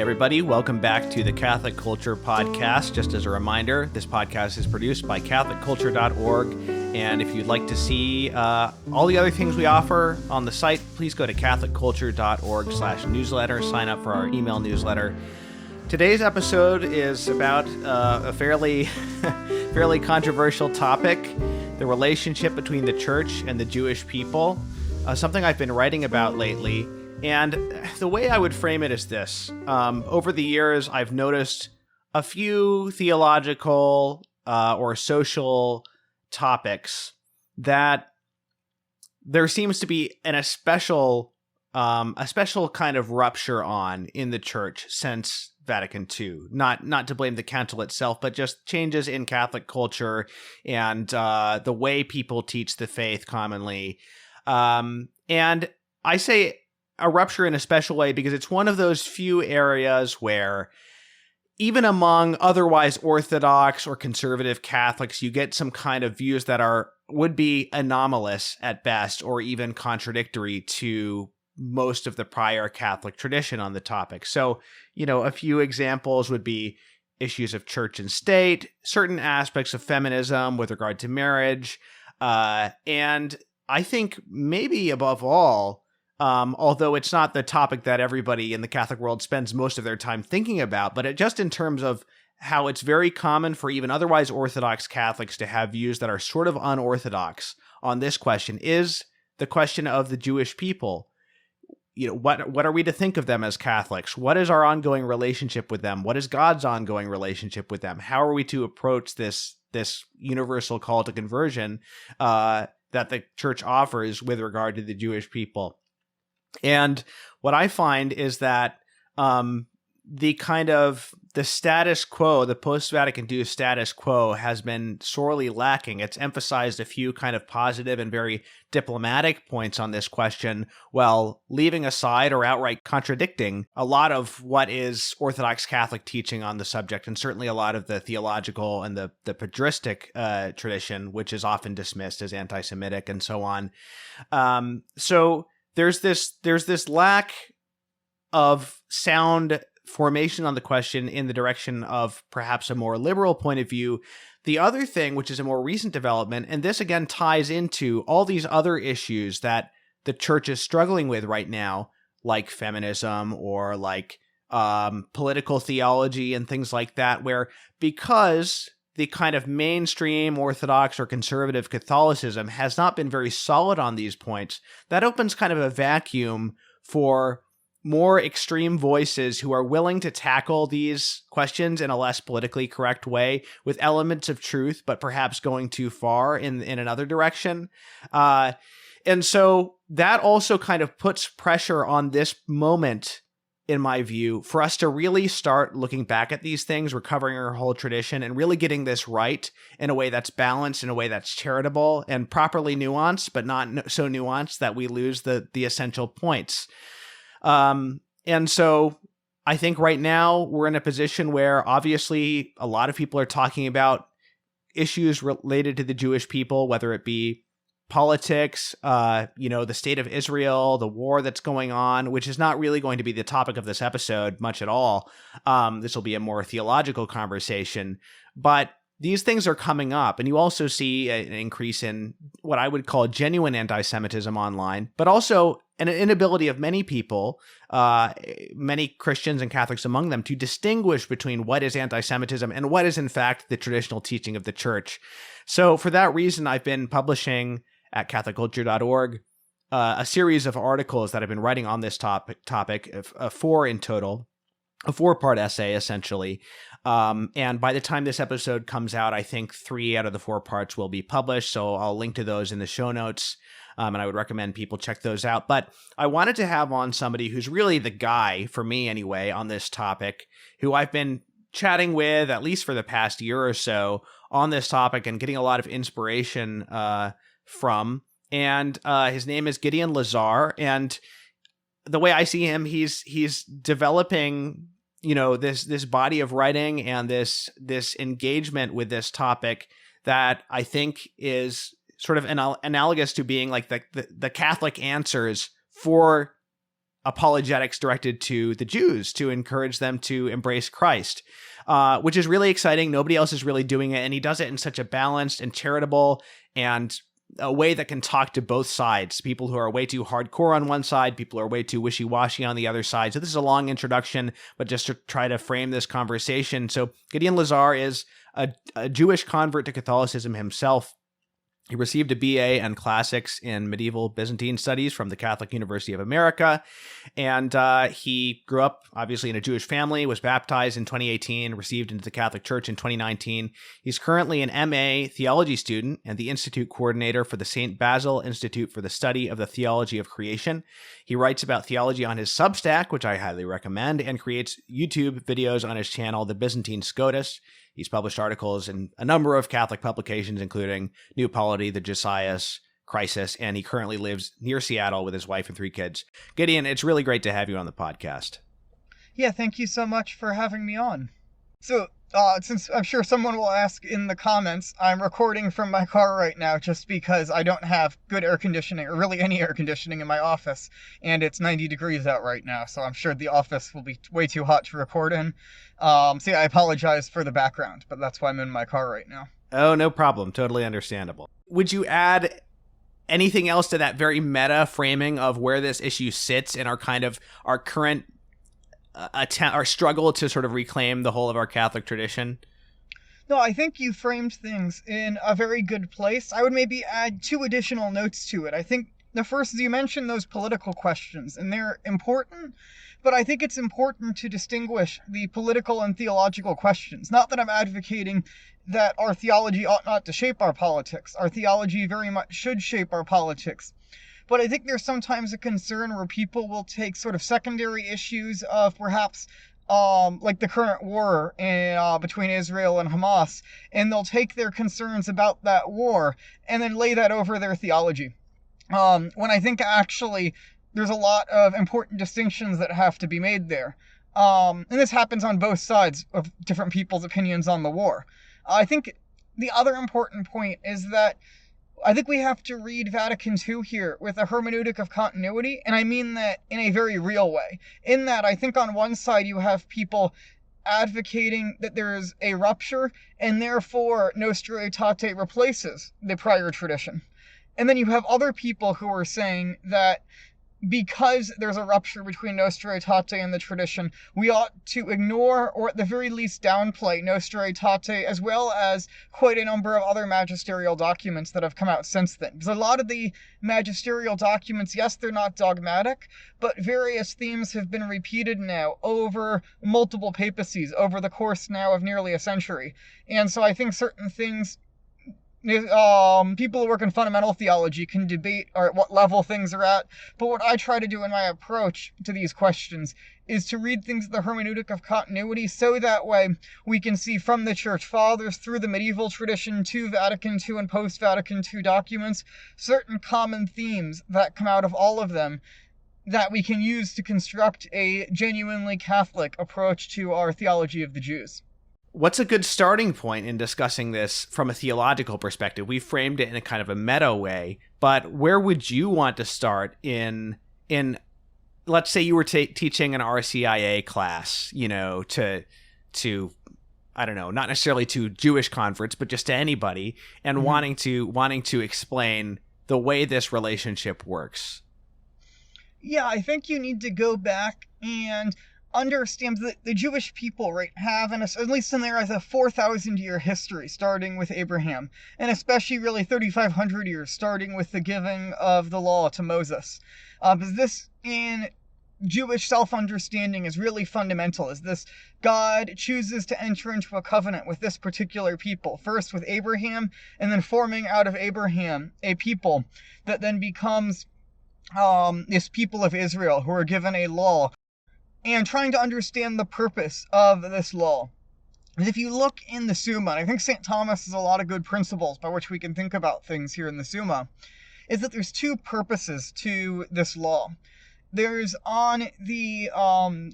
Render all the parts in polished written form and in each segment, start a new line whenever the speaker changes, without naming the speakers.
everybody. Welcome back to the Catholic Culture Podcast. Just as a reminder, this podcast is produced by CatholicCulture.org. And if you'd like to see all the other things we offer on the site, please go to CatholicCulture.org/newsletter. Sign up for our email newsletter. Today's episode is about a fairly controversial topic, the relationship between the Church and the Jewish people, something I've been writing about lately. And the way I would frame it is this. Over the years, I've noticed a few theological or social topics that there seems to be a special kind of rupture on in the Church since Vatican II. Not to blame the council itself, but just changes in Catholic culture and the way people teach the faith commonly. And I say a rupture in a special way because it's one of those few areas where even among otherwise Orthodox or conservative Catholics, you get some kind of views that would be anomalous at best or even contradictory to most of the prior Catholic tradition on the topic. So, a few examples would be issues of church and state, certain aspects of feminism with regard to marriage, and I think maybe above all, although it's not the topic that everybody in the Catholic world spends most of their time thinking about, but just in terms of how it's very common for even otherwise Orthodox Catholics to have views that are sort of unorthodox on this question is the question of the Jewish people. What are we to think of them as Catholics? What is our ongoing relationship with them? What is God's ongoing relationship with them? How are we to approach this universal call to conversion that the Church offers with regard to the Jewish people? And what I find is that the status quo, the post-Vatican II status quo has been sorely lacking. It's emphasized a few kind of positive and very diplomatic points on this question while leaving aside or outright contradicting a lot of what is Orthodox Catholic teaching on the subject, and certainly a lot of the theological and the patristic tradition, which is often dismissed as anti-Semitic and so on. So there's this lack of sound formation on the question in the direction of perhaps a more liberal point of view. The other thing, which is a more recent development, and this again ties into all these other issues that the Church is struggling with right now, like feminism or like political theology and things like that, where because the kind of mainstream Orthodox or conservative Catholicism has not been very solid on these points, that opens kind of a vacuum for more extreme voices who are willing to tackle these questions in a less politically correct way with elements of truth, but perhaps going too far in another direction. And so that also kind of puts pressure on this moment, in my view, for us to really start looking back at these things, recovering our whole tradition, and really getting this right in a way that's balanced, in a way that's charitable and properly nuanced, but not so nuanced that we lose the essential points. And so I think right now we're in a position where obviously a lot of people are talking about issues related to the Jewish people, whether it be politics, the state of Israel, the war that's going on, which is not really going to be the topic of this episode much at all. This will be a more theological conversation, but these things are coming up, and you also see an increase in what I would call genuine anti-Semitism online, but also an inability of many people, many Christians and Catholics among them, to distinguish between what is anti-Semitism and what is in fact the traditional teaching of the Church. So for that reason, I've been publishing at CatholicCulture.org a series of articles that I've been writing on this topic, four in total, a 4-part essay essentially. And by the time this episode comes out, I think 3 out of the 4 parts will be published. So I'll link to those in the show notes. And I would recommend people check those out. But I wanted to have on somebody who's really the guy, for me anyway, on this topic, who I've been chatting with, at least for the past year or so, on this topic and getting a lot of inspiration from. And his name is Gideon Lazar. And the way I see him, he's developing, this body of writing and this engagement with this topic that I think is sort of analogous to being like the Catholic answers for apologetics directed to the Jews to encourage them to embrace Christ, which is really exciting. Nobody else is really doing it, and he does it in such a balanced and charitable and a way that can talk to both sides. People who are way too hardcore on one side, people who are way too wishy-washy on the other side. So this is a long introduction, but just to try to frame this conversation. So Gideon Lazar is a Jewish convert to Catholicism himself. He received a BA and Classics in Medieval Byzantine Studies from the Catholic University of America, and he grew up, obviously, in a Jewish family, was baptized in 2018, received into the Catholic Church in 2019. He's currently an MA theology student and the Institute coordinator for the St. Basil Institute for the Study of the Theology of Creation. He writes about theology on his Substack, which I highly recommend, and creates YouTube videos on his channel, The Byzantine Scotus. He's published articles in a number of Catholic publications, including New Polity, The Josias, Crisis, and he currently lives near Seattle with his wife and 3 kids. Gideon, it's really great to have you on the podcast.
Yeah, thank you so much for having me on. So, since I'm sure someone will ask in the comments, I'm recording from my car right now just because I don't have good air conditioning, or really any air conditioning in my office, and it's 90 degrees out right now, so I'm sure the office will be way too hot to record in. So yeah, I apologize for the background, but that's why I'm in my car right now.
Oh, no problem. Totally understandable. Would you add anything else to that very meta framing of where this issue sits in our current attempt, our struggle to sort of reclaim the whole of our Catholic tradition?
No, I think you framed things in a very good place. I would maybe add 2 additional notes to it. I think the first is you mentioned those political questions, and they're important, but I think it's important to distinguish the political and theological questions. Not that I'm advocating that our theology ought not to shape our politics. Our theology very much should shape our politics. But I think there's sometimes a concern where people will take sort of secondary issues of perhaps like the current war between Israel and Hamas, and they'll take their concerns about that war and then lay that over their theology. When I think actually there's a lot of important distinctions that have to be made there. And this happens on both sides of different people's opinions on the war. I think the other important point is that I think we have to read Vatican II here with a hermeneutic of continuity, and I mean that in a very real way. In that, I think on one side you have people advocating that there is a rupture, and therefore Nostra Aetate replaces the prior tradition. And then you have other people who are saying that because there's a rupture between Nostra Aetate and the tradition, we ought to ignore, or at the very least downplay, Nostra Aetate, as well as quite a number of other magisterial documents that have come out since then. Because a lot of the magisterial documents, yes, they're not dogmatic, but various themes have been repeated now over multiple papacies, over the course now of nearly a century. And so I think certain things people who work in fundamental theology can debate at what level things are at, but what I try to do in my approach to these questions is to read things in the hermeneutic of continuity, so that way we can see from the Church Fathers through the medieval tradition to Vatican II and post-Vatican II documents certain common themes that come out of all of them that we can use to construct a genuinely Catholic approach to our theology of the Jews.
What's a good starting point in discussing this from a theological perspective? We framed it in a kind of a meta way, but where would you want to start in let's say you were teaching an RCIA class, to I don't know, not necessarily to Jewish converts, but just to anybody, and wanting to explain the way this relationship works?
Yeah, I think you need to go back and understand that the Jewish people, right, have, at least in there, as a 4,000-year history, starting with Abraham, and especially really 3,500 years, starting with the giving of the law to Moses. Because this, in Jewish self-understanding, is really fundamental, is this God chooses to enter into a covenant with this particular people, first with Abraham, and then forming out of Abraham a people that then becomes this people of Israel, who are given a law, and trying to understand the purpose of this law. If you look in the Summa, and I think St. Thomas has a lot of good principles by which we can think about things here in the Summa, is that there's 2 purposes to this law. There's on the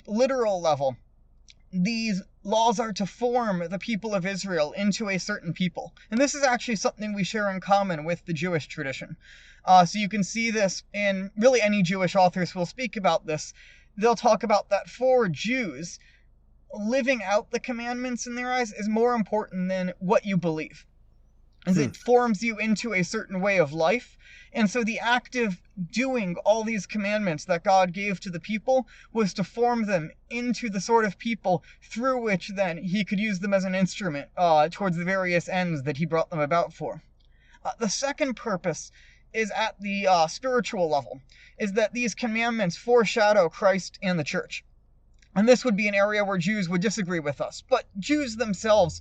literal level, these laws are to form the people of Israel into a certain people. And this is actually something we share in common with the Jewish tradition. So you can see this in really any Jewish authors will speak about this. They'll talk about that for Jews, living out the commandments in their eyes is more important than what you believe, as it forms you into a certain way of life. And so the act of doing all these commandments that God gave to the people was to form them into the sort of people through which then he could use them as an instrument towards the various ends that he brought them about for. The second purpose is at the spiritual level, is that these commandments foreshadow Christ and the church. And this would be an area where Jews would disagree with us. But Jews themselves,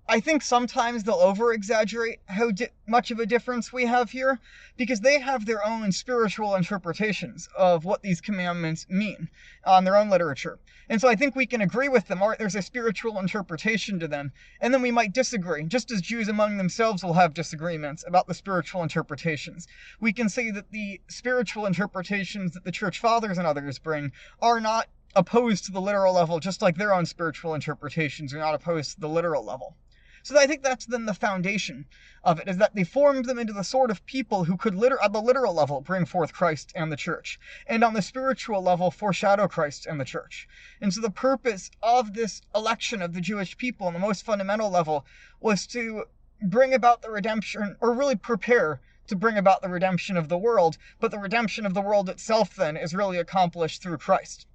I think sometimes they'll over-exaggerate how much of a difference we have here, because they have their own spiritual interpretations of what these commandments mean on their own literature. And so I think we can agree with them, all right, there's a spiritual interpretation to them, and then we might disagree, just as Jews among themselves will have disagreements about the spiritual interpretations. We can say that the spiritual interpretations that the church fathers and others bring are not opposed to the literal level, just like their own spiritual interpretations are not opposed to the literal level. So I think that's then the foundation of it, is that they formed them into the sort of people who could, at the literal level, bring forth Christ and the church, and on the spiritual level, foreshadow Christ and the church. And so the purpose of this election of the Jewish people on the most fundamental level was to bring about the redemption, or really prepare to bring about the redemption of the world, but the redemption of the world itself then is really accomplished through Christ.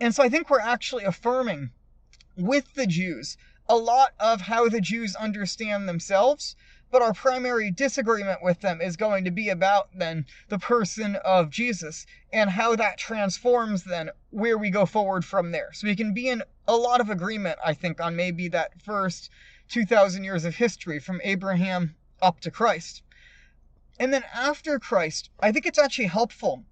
And so I think we're actually affirming with the Jews a lot of how the Jews understand themselves, but our primary disagreement with them is going to be about then the person of Jesus and how that transforms then where we go forward from there. So we can be in a lot of agreement, I think, on maybe that first 2,000 years of history from Abraham up to Christ. And then after Christ, I think it's actually helpful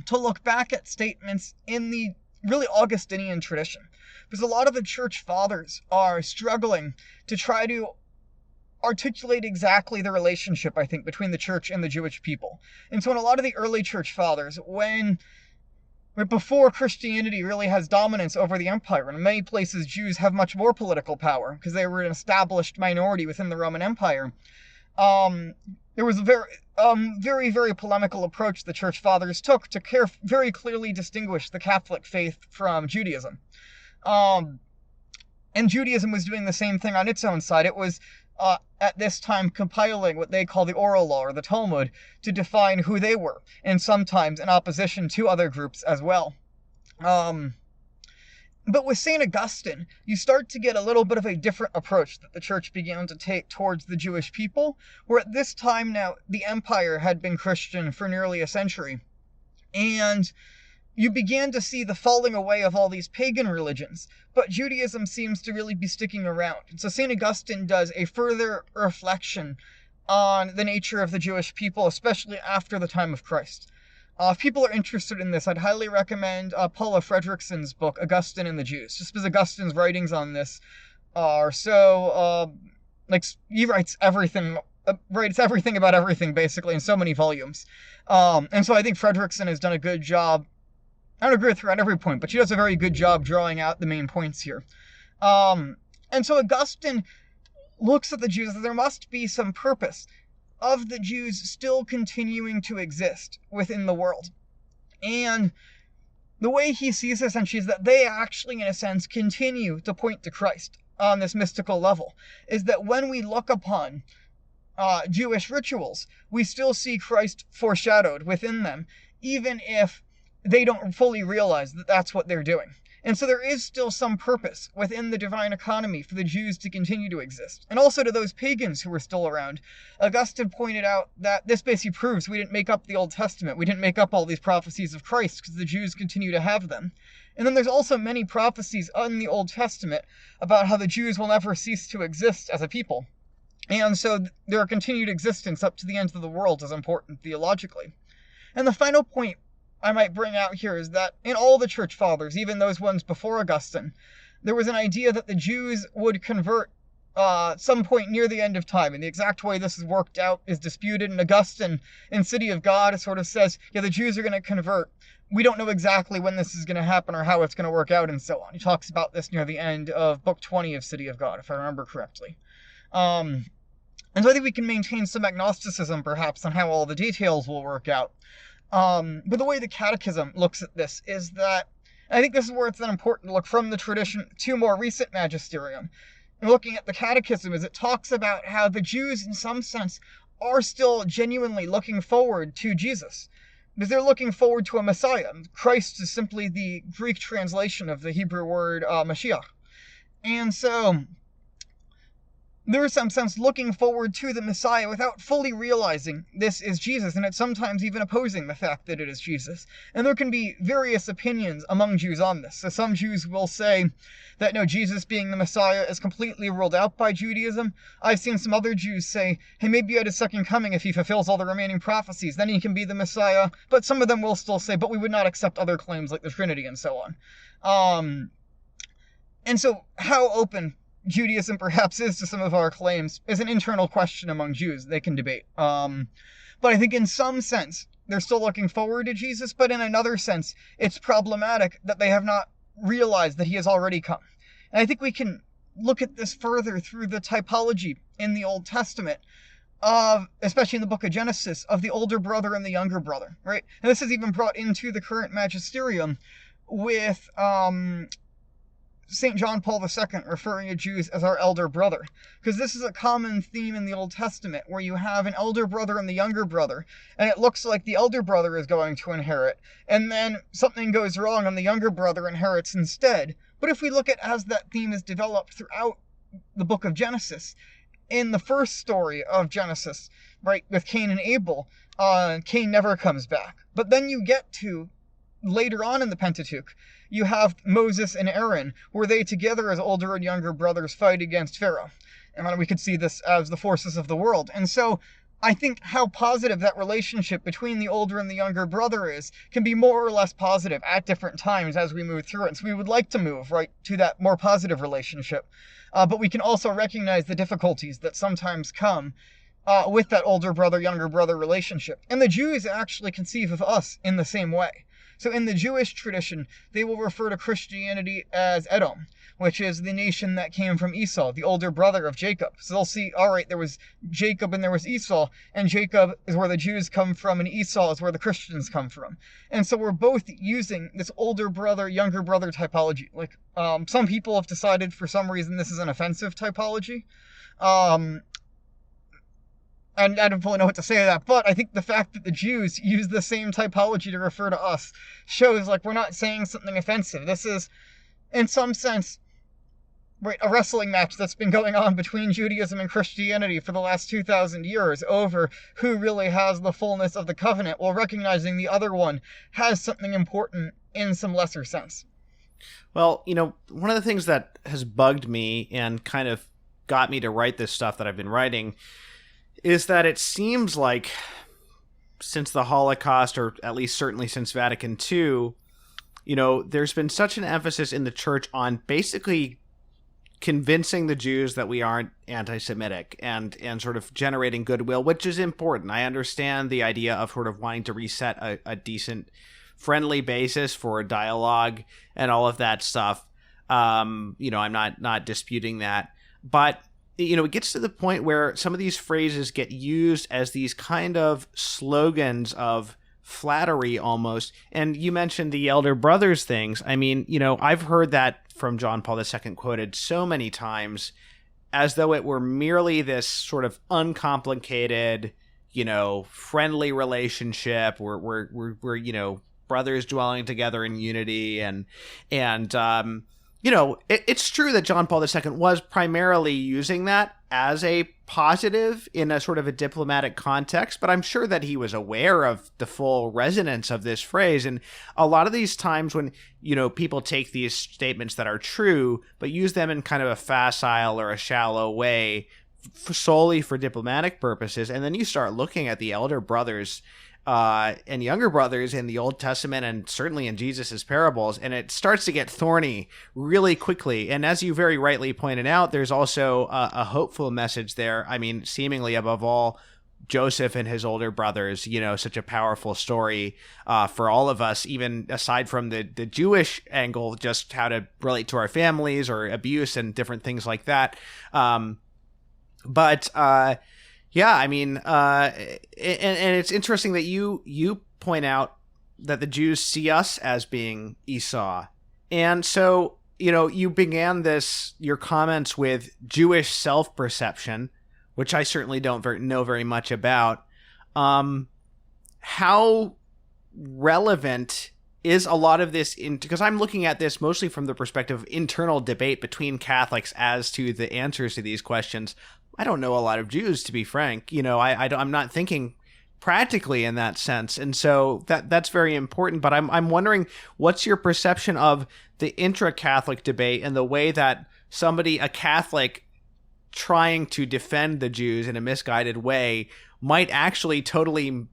to look back at statements in the really Augustinian tradition, because a lot of the church fathers are struggling to try to articulate exactly the relationship, I think, between the church and the Jewish people. And so in a lot of the early church fathers, before Christianity really has dominance over the empire, and in many places Jews have much more political power because they were an established minority within the Roman Empire, there was a very, very polemical approach the church fathers took to very clearly distinguish the Catholic faith from Judaism. And Judaism was doing the same thing on its own side. It was, at this time, compiling what they call the oral law, or the Talmud, to define who they were, and sometimes in opposition to other groups as well. But with St. Augustine, you start to get a little bit of a different approach that the church began to take towards the Jewish people, where at this time now, the empire had been Christian for nearly a century. And you began to see the falling away of all these pagan religions, but Judaism seems to really be sticking around. And so St. Augustine does a further reflection on the nature of the Jewish people, especially after the time of Christ. If people are interested in this, I'd highly recommend Paula Fredrikson's book, Augustine and the Jews, just because Augustine's writings on this are so, he writes everything, writes everything about everything, basically, in so many volumes. And so I think Fredrikson has done a good job. I don't agree with her on every point, but she does a very good job drawing out the main points here. And so Augustine looks at the Jews as there must be some purpose of the Jews still continuing to exist within the world. And the way he sees this essentially is that they actually, in a sense, continue to point to Christ on this mystical level. Is that when we look upon Jewish rituals, we still see Christ foreshadowed within them, even if they don't fully realize that that's what they're doing. And so there is still some purpose within the divine economy for the Jews to continue to exist. And also to those pagans who were still around. Augustine pointed out that this basically proves we didn't make up the Old Testament. We didn't make up all these prophecies of Christ because the Jews continue to have them. And then there's also many prophecies in the Old Testament about how the Jews will never cease to exist as a people. And so their continued existence up to the end of the world is important theologically. And the final point I might bring out here is that in all the church fathers, even those ones before Augustine, there was an idea that the Jews would convert some point near the end of time, and the exact way this is worked out is disputed. And Augustine in City of God sort of says, yeah, the Jews are going to convert. We don't know exactly when this is going to happen or how it's going to work out and so on. He talks about this near the end of book 20 of City of God, if I remember correctly. And so I think we can maintain some agnosticism, perhaps, on how all the details will work out. But the way the Catechism looks at this is that, I think this is where it's then important to look from the tradition to more recent magisterium. And looking at the Catechism, is it talks about how the Jews, in some sense, are still genuinely looking forward to Jesus. Because they're looking forward to a Messiah. Christ is simply the Greek translation of the Hebrew word Mashiach. And so there is some sense looking forward to the Messiah without fully realizing this is Jesus, and it's sometimes even opposing the fact that it is Jesus. And there can be various opinions among Jews on this. So some Jews will say that no, Jesus being the Messiah is completely ruled out by Judaism. I've seen some other Jews say, hey, maybe at his second coming, if he fulfills all the remaining prophecies, then he can be the Messiah. But some of them will still say, but we would not accept other claims like the Trinity and so on. And so how open Judaism perhaps is to some of our claims is an internal question among Jews. They can debate. But I think in some sense, they're still looking forward to Jesus, but in another sense, it's problematic that they have not realized that he has already come. And I think we can look at this further through the typology in the Old Testament, especially in the book of Genesis, of the older brother and the younger brother, right? And this is even brought into the current magisterium with St. John Paul II referring to Jews as our elder brother. Because this is a common theme in the Old Testament, where you have an elder brother and the younger brother, and it looks like the elder brother is going to inherit, and then something goes wrong and the younger brother inherits instead. But if we look at as that theme is developed throughout the book of Genesis, in the first story of Genesis, right, with Cain and Abel, Cain never comes back. But then you get to later on in the Pentateuch, you have Moses and Aaron, where they together as older and younger brothers fight against Pharaoh. And we could see this as the forces of the world. And so I think how positive that relationship between the older and the younger brother is can be more or less positive at different times as we move through it. And so we would like to move right to that more positive relationship. But we can also recognize the difficulties that sometimes come with that older brother, younger brother relationship. And the Jews actually conceive of us in the same way. So in the Jewish tradition, they will refer to Christianity as Edom, which is the nation that came from Esau, the older brother of Jacob. So they'll see, all right, there was Jacob and there was Esau, and Jacob is where the Jews come from, and Esau is where the Christians come from. And so we're both using this older brother, younger brother typology. Like, some people have decided for some reason this is an offensive typology. And I don't fully know what to say to that, but I think the fact that the Jews use the same typology to refer to us shows like we're not saying something offensive. This is, in some sense, right, a wrestling match that's been going on between Judaism and Christianity for the last 2,000 years over who really has the fullness of the covenant, while recognizing the other one has something important in some lesser sense.
Well, one of the things that has bugged me and kind of got me to write this stuff that I've been writing is that it seems like since the Holocaust, or at least certainly since Vatican II, there's been such an emphasis in the church on basically convincing the Jews that we aren't anti-Semitic and sort of generating goodwill, which is important. I understand the idea of sort of wanting to reset a decent, friendly basis for a dialogue and all of that stuff. I'm not disputing that. But it gets to the point where some of these phrases get used as these kind of slogans of flattery almost. And you mentioned the elder brothers things. I mean, I've heard that from John Paul II quoted so many times as though it were merely this sort of uncomplicated, friendly relationship where we're brothers dwelling together in unity and it's true that John Paul II was primarily using that as a positive in a sort of a diplomatic context, but I'm sure that he was aware of the full resonance of this phrase. And a lot of these times when, people take these statements that are true, but use them in kind of a facile or a shallow way solely for diplomatic purposes, and then you start looking at the elder brothers and younger brothers in the Old Testament and certainly in Jesus's parables, and it starts to get thorny really quickly. And as you very rightly pointed out, there's also a hopeful message there. I mean, seemingly above all, Joseph and his older brothers, such a powerful story for all of us, even aside from the Jewish angle, just how to relate to our families or abuse and different things like that. Yeah, I mean, and it's interesting that you point out that the Jews see us as being Esau. And so, you began your comments with Jewish self-perception, which I certainly don't know very much about. How relevant is a lot of this because I'm looking at this mostly from the perspective of internal debate between Catholics as to the answers to these questions. I don't know a lot of Jews, to be frank. I'm not thinking practically in that sense. And so that's very important. But I'm wondering, what's your perception of the intra-Catholic debate and the way that a Catholic trying to defend the Jews in a misguided way might actually totally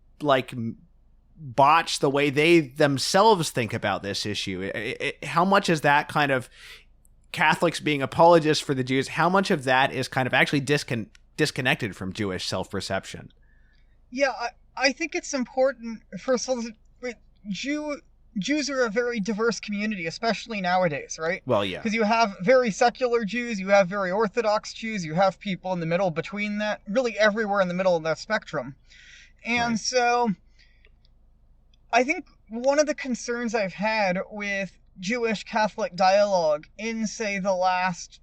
botch the way they themselves think about this issue? How much is that kind of Catholics being apologists for the Jews? How much of that is kind of actually disconnected from Jewish self-perception?
Yeah, I think it's important. First of all, Jews are a very diverse community, especially nowadays, right?
Well, yeah.
Because you have very secular Jews, you have very Orthodox Jews, you have people in the middle between that, really everywhere in the middle of that spectrum. And so I think one of the concerns I've had with Jewish Catholic dialogue in, say, the last,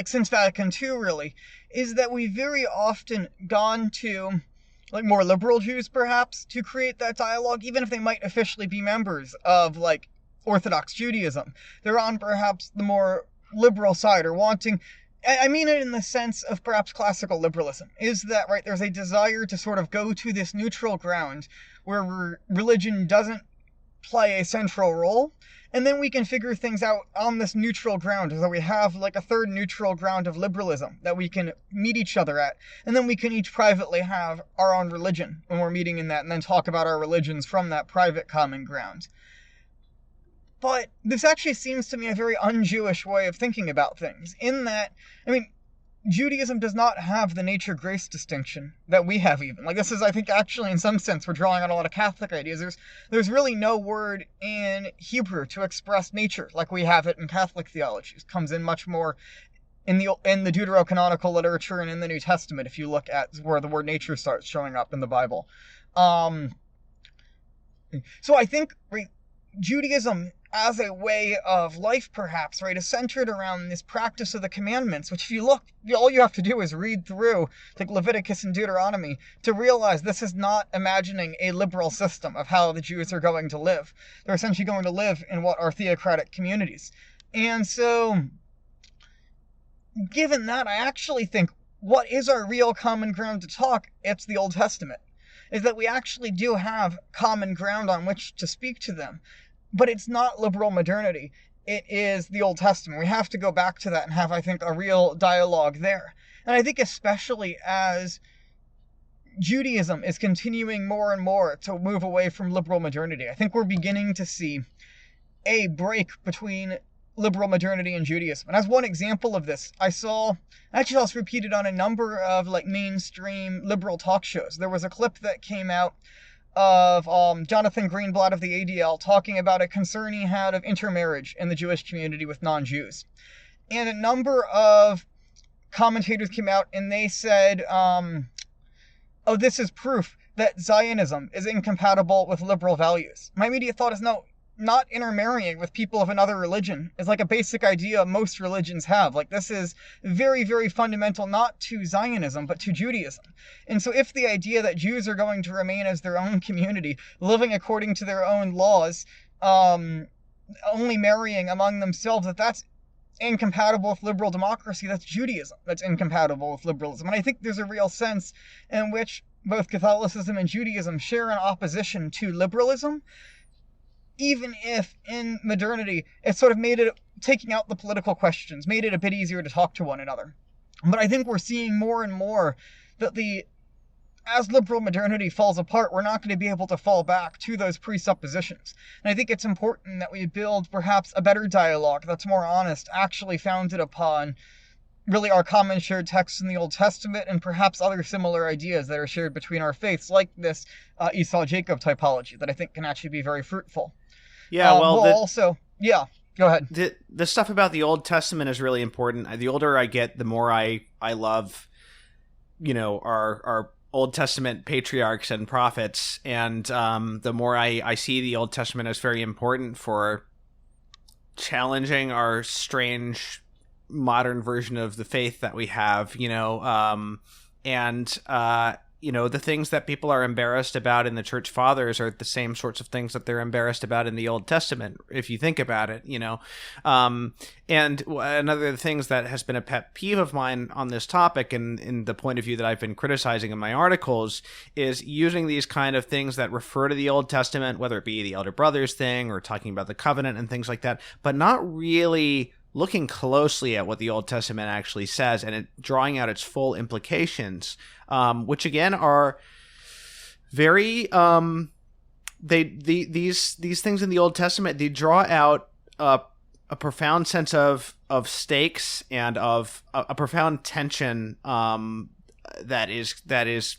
since Vatican II really, is that we've very often gone to more liberal Jews, perhaps, to create that dialogue, even if they might officially be members of, Orthodox Judaism. They're on, perhaps, the more liberal side, or wanting... I mean it in the sense of, perhaps, classical liberalism. Is that, right, there's a desire to sort of go to this neutral ground where religion doesn't play a central role, and then we can figure things out on this neutral ground, so we have a third neutral ground of liberalism that we can meet each other at, and then we can each privately have our own religion when we're meeting in that, and then talk about our religions from that private common ground. But this actually seems to me a very un-Jewish way of thinking about things, in that, Judaism does not have the nature-grace distinction that we have even. This is, I think, actually, in some sense, we're drawing on a lot of Catholic ideas. There's really no word in Hebrew to express nature like we have it in Catholic theology. It comes in much more in the deuterocanonical literature and in the New Testament, if you look at where the word nature starts showing up in the Bible. So I think Judaism as a way of life, perhaps, right, is centered around this practice of the commandments, which if you look, all you have to do is read through Leviticus and Deuteronomy to realize this is not imagining a liberal system of how the Jews are going to live. They're essentially going to live in what are theocratic communities. And so, given that, I actually think, what is our real common ground to talk? It's the Old Testament. Is that we actually do have common ground on which to speak to them. But it's not liberal modernity. It is the Old Testament. We have to go back to that and have, I think, a real dialogue there. And I think especially as Judaism is continuing more and more to move away from liberal modernity, I think we're beginning to see a break between liberal modernity and Judaism. And as one example of this, I saw this repeated on a number of mainstream liberal talk shows. There was a clip that came out of Jonathan Greenblatt of the ADL talking about a concern he had of intermarriage in the Jewish community with non-Jews. And a number of commentators came out and they said, this is proof that Zionism is incompatible with liberal values. My immediate thought is, no, not intermarrying with people of another religion is a basic idea most religions have. This is very, very fundamental, not to Zionism, but to Judaism. And so if the idea that Jews are going to remain as their own community, living according to their own laws, only marrying among themselves, that's incompatible with liberal democracy, that's Judaism that's incompatible with liberalism. And I think there's a real sense in which both Catholicism and Judaism share an opposition to liberalism, even if in modernity it sort of made it, taking out the political questions, made it a bit easier to talk to one another. But I think we're seeing more and more that the as liberal modernity falls apart, we're not going to be able to fall back to those presuppositions. And I think it's important that we build perhaps a better dialogue that's more honest, actually founded upon really our common shared texts in the Old Testament and perhaps other similar ideas that are shared between our faiths, like this Esau-Jacob typology that I think can actually be very fruitful.
Yeah,
Yeah, go ahead.
The stuff about the Old Testament is really important. The older I get, the more I love, our Old Testament patriarchs and prophets, and the more I see the Old Testament as very important for challenging our strange modern version of the faith that we have, the things that people are embarrassed about in the church fathers are the same sorts of things that they're embarrassed about in the Old Testament, if you think about it, and another of the things that has been a pet peeve of mine on this topic, and in the point of view that I've been criticizing in my articles, is using these kind of things that refer to the Old Testament, whether it be the elder brothers thing or talking about the covenant and things like that, but not really looking closely at what the Old Testament actually says and drawing out its full implications, which again are very these things in the Old Testament, they draw out a profound sense of stakes and of a profound tension that is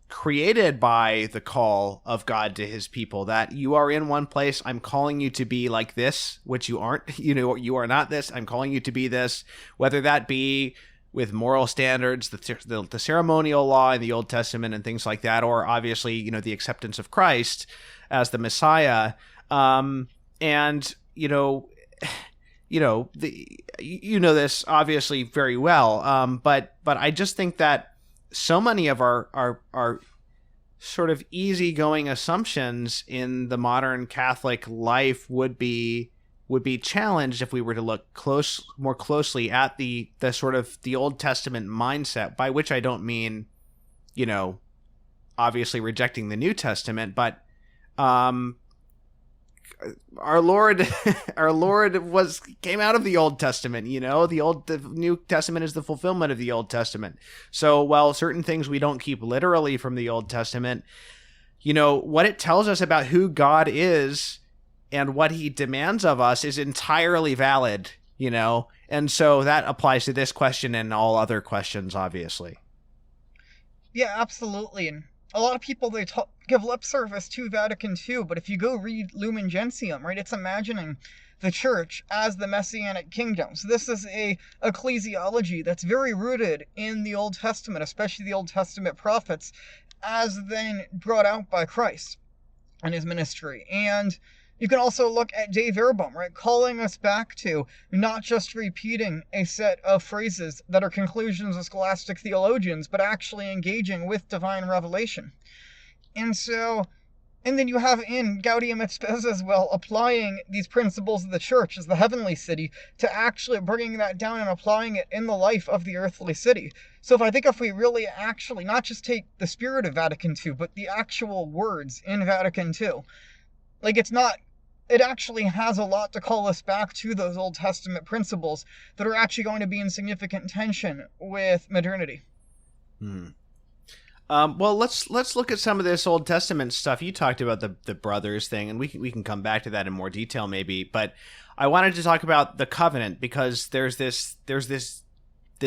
created by the call of God to his people, that you are in one place, I'm calling you to be like this, which you aren't, you are not this, I'm calling you to be this, whether that be with moral standards, the ceremonial law in the Old Testament and things like that, or obviously, the acceptance of Christ as the Messiah. This obviously very well. But I just think that so many of our sort of easygoing assumptions in the modern Catholic life would be challenged if we were to look more closely at the sort of the Old Testament mindset, by which I don't mean, obviously rejecting the New Testament, but our Lord came out of the Old Testament, the New Testament is the fulfillment of the Old Testament. So while certain things we don't keep literally from the Old Testament, what it tells us about who God is and what he demands of us is entirely valid, and so that applies to this question and all other questions, obviously.
Yeah, absolutely. And a lot of people, they give lip service to Vatican II, but if you go read Lumen Gentium, right, it's imagining the church as the Messianic kingdom. So this is a ecclesiology that's very rooted in the Old Testament, especially the Old Testament prophets, as then brought out by Christ and his ministry. And you can also look at De Verbum, right, calling us back to not just repeating a set of phrases that are conclusions of scholastic theologians, but actually engaging with divine revelation. And then you have in Gaudium et Spes as well, applying these principles of the church as the heavenly city to actually bringing that down and applying it in the life of the earthly city. So if we really actually not just take the spirit of Vatican II, but the actual words in Vatican II, it actually has a lot to call us back to those Old Testament principles that are actually going to be in significant tension with modernity.
Well, let's look at some of this Old Testament stuff. You talked about the brothers thing, and we can come back to that in more detail maybe. But I wanted to talk about the covenant, because there's this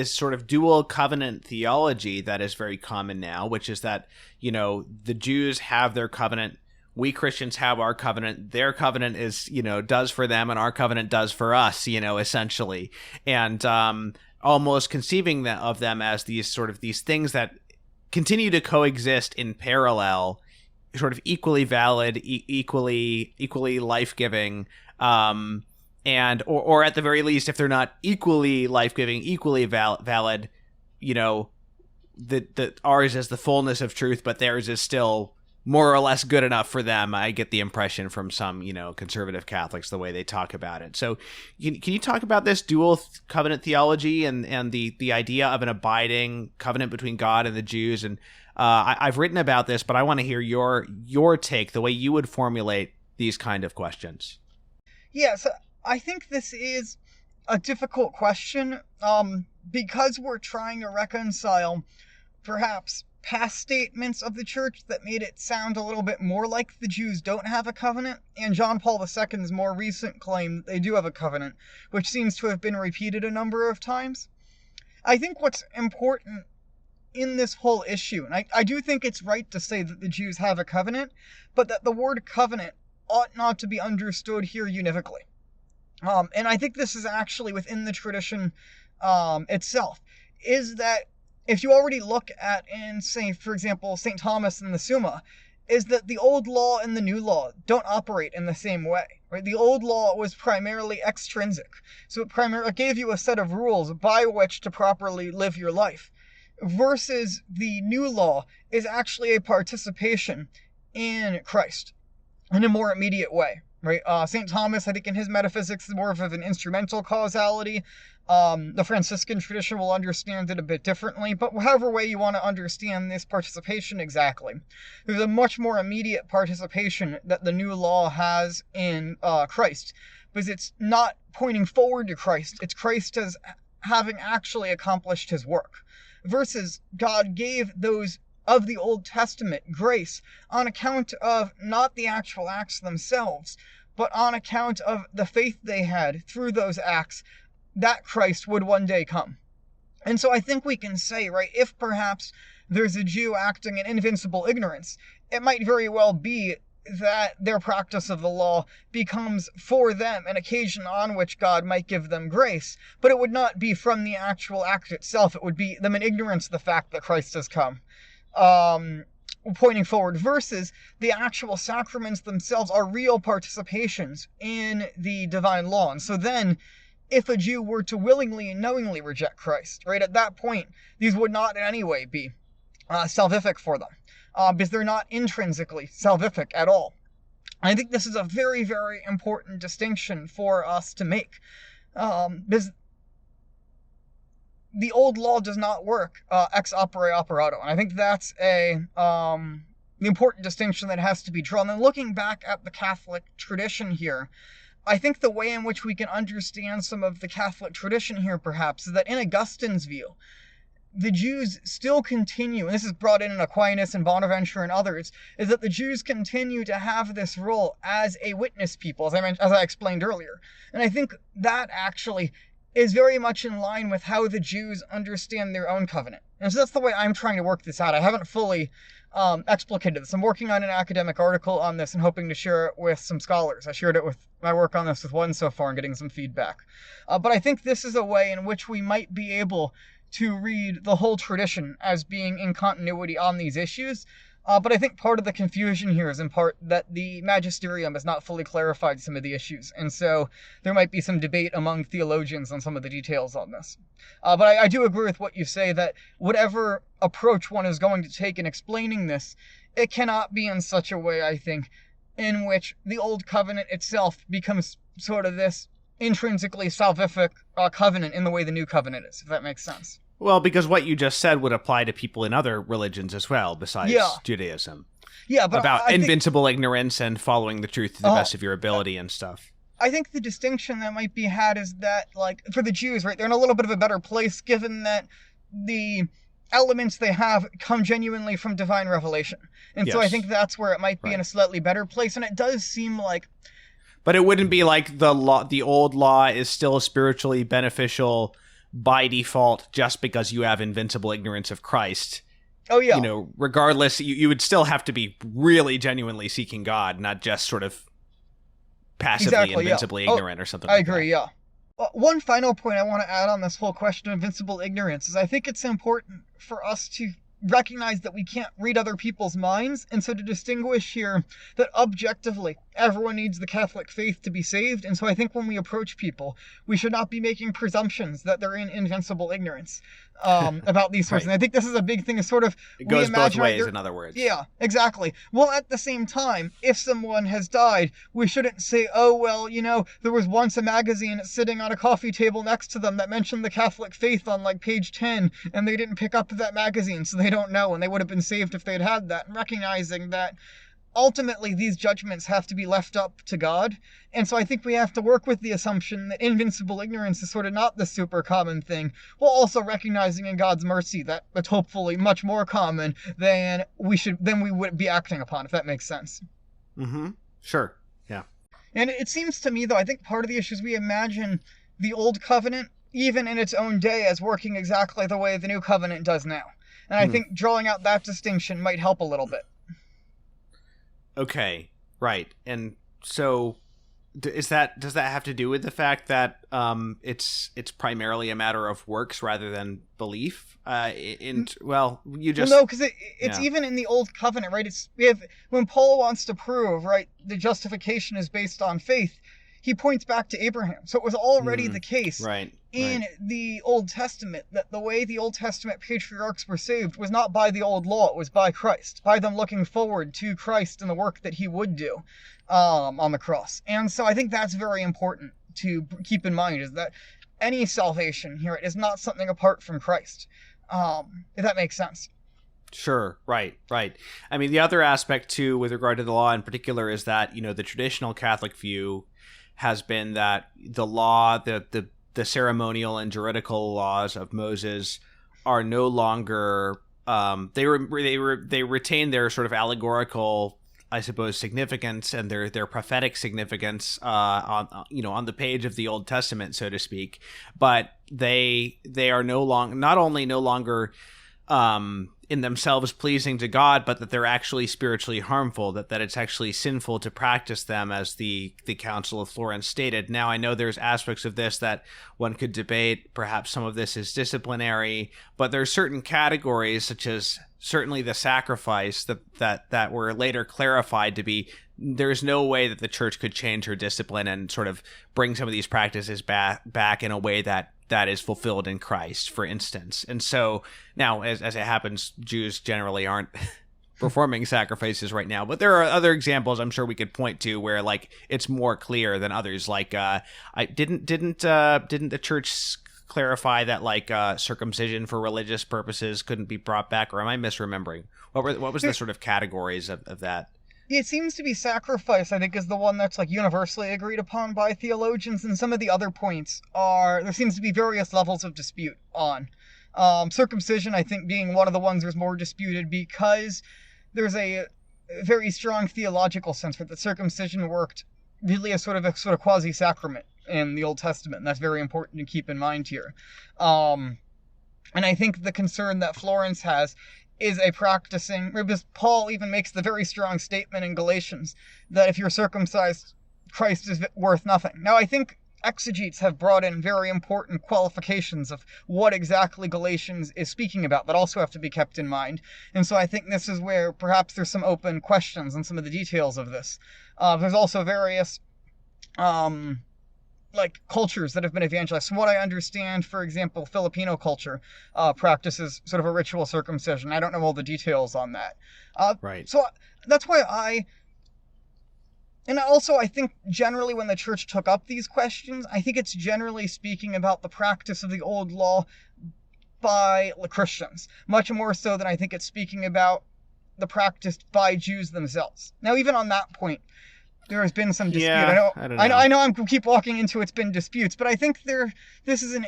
sort of dual covenant theology that is very common now, which is that the Jews have their covenant, we Christians have our covenant, their covenant is does for them, and our covenant does for us, essentially, and almost conceiving of them as these things that continue to coexist in parallel, sort of equally valid, equally life-giving, and or at the very least, if they're not equally life-giving, equally valid, that ours is the fullness of truth, but theirs is still more or less good enough for them. I get the impression from some, conservative Catholics, the way they talk about it. So can you talk about this dual covenant theology and the idea of an abiding covenant between God and the Jews? And I've written about this, but I want to hear your take, the way you would formulate these kind of questions.
Yeah, so I think this is a difficult question because we're trying to reconcile perhaps past statements of the church that made it sound a little bit more like the Jews don't have a covenant, and John Paul II's more recent claim that they do have a covenant, which seems to have been repeated a number of times. I think what's important in this whole issue, and I do think it's right to say that the Jews have a covenant, but that the word covenant ought not to be understood here univocally. And I think this is actually within the tradition itself, is that if you already look at, in, say, for example, St. Thomas and the Summa, is that the old law and the new law don't operate in the same way, right? The old law was primarily extrinsic, so it gave you a set of rules by which to properly live your life, versus the new law is actually a participation in Christ in a more immediate way, right? St. Thomas, I think in his metaphysics, is more of an instrumental causality. The Franciscan tradition will understand it a bit differently, but however way you want to understand this participation exactly, there's a much more immediate participation that the new law has in Christ, because it's not pointing forward to Christ, it's Christ as having actually accomplished his work, versus God gave those of the Old Testament grace on account of not the actual acts themselves, but on account of the faith they had through those acts that Christ would one day come. And so I think we can say, right, if perhaps there's a Jew acting in invincible ignorance, it might very well be that their practice of the law becomes for them an occasion on which God might give them grace, but it would not be from the actual act itself. It would be them in ignorance of the fact that Christ has come, pointing forward, versus the actual sacraments themselves are real participations in the divine law. And so then, if a Jew were to willingly and knowingly reject Christ, right, at that point, these would not in any way be salvific for them, because they're not intrinsically salvific at all. I think this is a very, very important distinction for us to make, because the old law does not work ex opere operato, and I think that's the important distinction that has to be drawn. And looking back at the Catholic tradition here, I think the way in which we can understand some of the Catholic tradition here, perhaps, is that in Augustine's view, the Jews still continue, and this is brought in Aquinas and Bonaventure and others, is that the Jews continue to have this role as a witness people, as I explained earlier. And I think that actually is very much in line with how the Jews understand their own covenant. And so that's the way I'm trying to work this out. I haven't fully explicated this. I'm working on an academic article on this and hoping to share it with some scholars. I shared it with my work on this with one so far and getting some feedback. But I think this is a way in which we might be able to read the whole tradition as being in continuity on these issues. But I think part of the confusion here is in part that the magisterium has not fully clarified some of the issues. And so there might be some debate among theologians on some of the details on this. But I do agree with what you say, that whatever approach one is going to take in explaining this, it cannot be in such a way, I think, in which the old covenant itself becomes sort of this intrinsically salvific covenant in the way the new covenant is, if that makes sense.
Well, because what you just said would apply to people in other religions as well, besides Judaism.
Yeah, but
about invincible ignorance and following the truth to the best of your ability and stuff.
I think the distinction that might be had is that, like, for the Jews, right, they're in a little bit of a better place given that the elements they have come genuinely from divine revelation. And so I think that's where it might be in a slightly better place. And it does seem like...
But it wouldn't be like the old law is still spiritually beneficial by default just because you have invincible ignorance of Christ.
Oh, yeah.
You know, regardless, you would still have to be really genuinely seeking God, not just sort of passively invincibly ignorant or something like that. I
agree, yeah. One final point I want to add on this whole question of invincible ignorance is I think it's important for us to recognize that we can't read other people's minds, and so to distinguish here that objectively everyone needs the Catholic faith to be saved. And so I think when we approach people, we should not be making presumptions that they're in invincible ignorance about these sorts. And I think this is a big thing, is sort of...
It goes both ways, in other words.
Yeah, exactly. Well, at the same time, if someone has died, we shouldn't say, oh, well, you know, there was once a magazine sitting on a coffee table next to them that mentioned the Catholic faith on, like, page 10, and they didn't pick up that magazine, so they don't know, and they would have been saved if they'd had that. And recognizing that ultimately these judgments have to be left up to God. And so I think we have to work with the assumption that invincible ignorance is sort of not the super common thing, while also recognizing in God's mercy that it's hopefully much more common than we would be acting upon, if that makes sense.
Mm-hmm. Sure. Yeah.
And it seems to me, though, I think part of the issue is we imagine the Old Covenant, even in its own day, as working exactly the way the New Covenant does now. And I think drawing out that distinction might help a little bit.
Okay, right. And so does that have to do with the fact that it's primarily a matter of works rather than belief? No,
because it's even in the Old Covenant, right? When Paul wants to prove, right, the justification is based on faith, he points back to Abraham. So it was already the case in the Old Testament that the way the Old Testament patriarchs were saved was not by the old law, it was by Christ, by them looking forward to Christ and the work that he would do on the cross. And so I think that's very important to keep in mind, is that any salvation here is not something apart from Christ, if that makes sense.
Sure. Right. I mean, the other aspect too, with regard to the law in particular, is that, the traditional Catholic view has been that the law, the ceremonial and juridical laws of Moses are no longer they retain their sort of allegorical, I suppose, significance and their prophetic significance on the page of the Old Testament, so to speak, but they are no longer in themselves pleasing to God, but that they're actually spiritually harmful, that it's actually sinful to practice them, as the Council of Florence stated. Now, I know there's aspects of this that one could debate. Perhaps some of this is disciplinary, but there's certain categories, such as certainly the sacrifice, that were later clarified to be, there's no way that the church could change her discipline and sort of bring some of these practices back in a way that is fulfilled in Christ, for instance. And so now, as it happens, Jews generally aren't performing sacrifices right now, but there are other examples I'm sure we could point to where, like, it's more clear than others. Like, didn't the church clarify that, like, circumcision for religious purposes couldn't be brought back, or am I misremembering? What was the sort of categories of that?
It seems to be sacrifice, I think, is the one that's like universally agreed upon by theologians, and some of the other points there seems to be various levels of dispute on. Circumcision, I think, being one of the ones that's more disputed, because there's a very strong theological sense that circumcision worked really as sort of quasi-sacrament in the Old Testament, and that's very important to keep in mind here. And I think the concern that Florence has is a practicing, because Paul even makes the very strong statement in Galatians that if you're circumcised, Christ is worth nothing. Now, I think exegetes have brought in very important qualifications of what exactly Galatians is speaking about that also have to be kept in mind. And so I think this is where perhaps there's some open questions on some of the details of this. There's also various cultures that have been evangelized. From what I understand, for example, Filipino culture practices sort of a ritual circumcision. I don't know all the details on that.
Right.
So that's why and also I think generally when the church took up these questions, I think it's generally speaking about the practice of the old law by Christians, much more so than I think it's speaking about the practice by Jews themselves. Now, even on that point, there has been some dispute.
Yeah,
I know I'm keep walking into it's been disputes, but I think this is an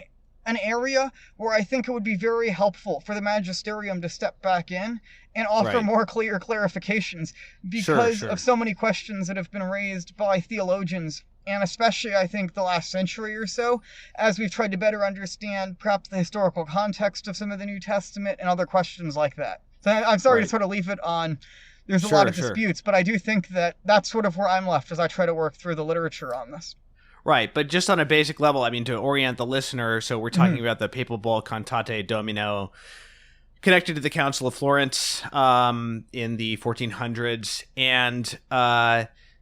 area where I think it would be very helpful for the magisterium to step back in and offer more clear clarifications, because of so many questions that have been raised by theologians, and especially I think the last century or so, as we've tried to better understand perhaps the historical context of some of the New Testament and other questions like that. So I'm sorry to sort of leave it on. There's a lot of disputes, but I do think that that's sort of where I'm left as I try to work through the literature on this.
Right, but just on a basic level, I mean, to orient the listener, so we're talking about the Papal Bull Cantate Domino, connected to the Council of Florence in the 1400s, and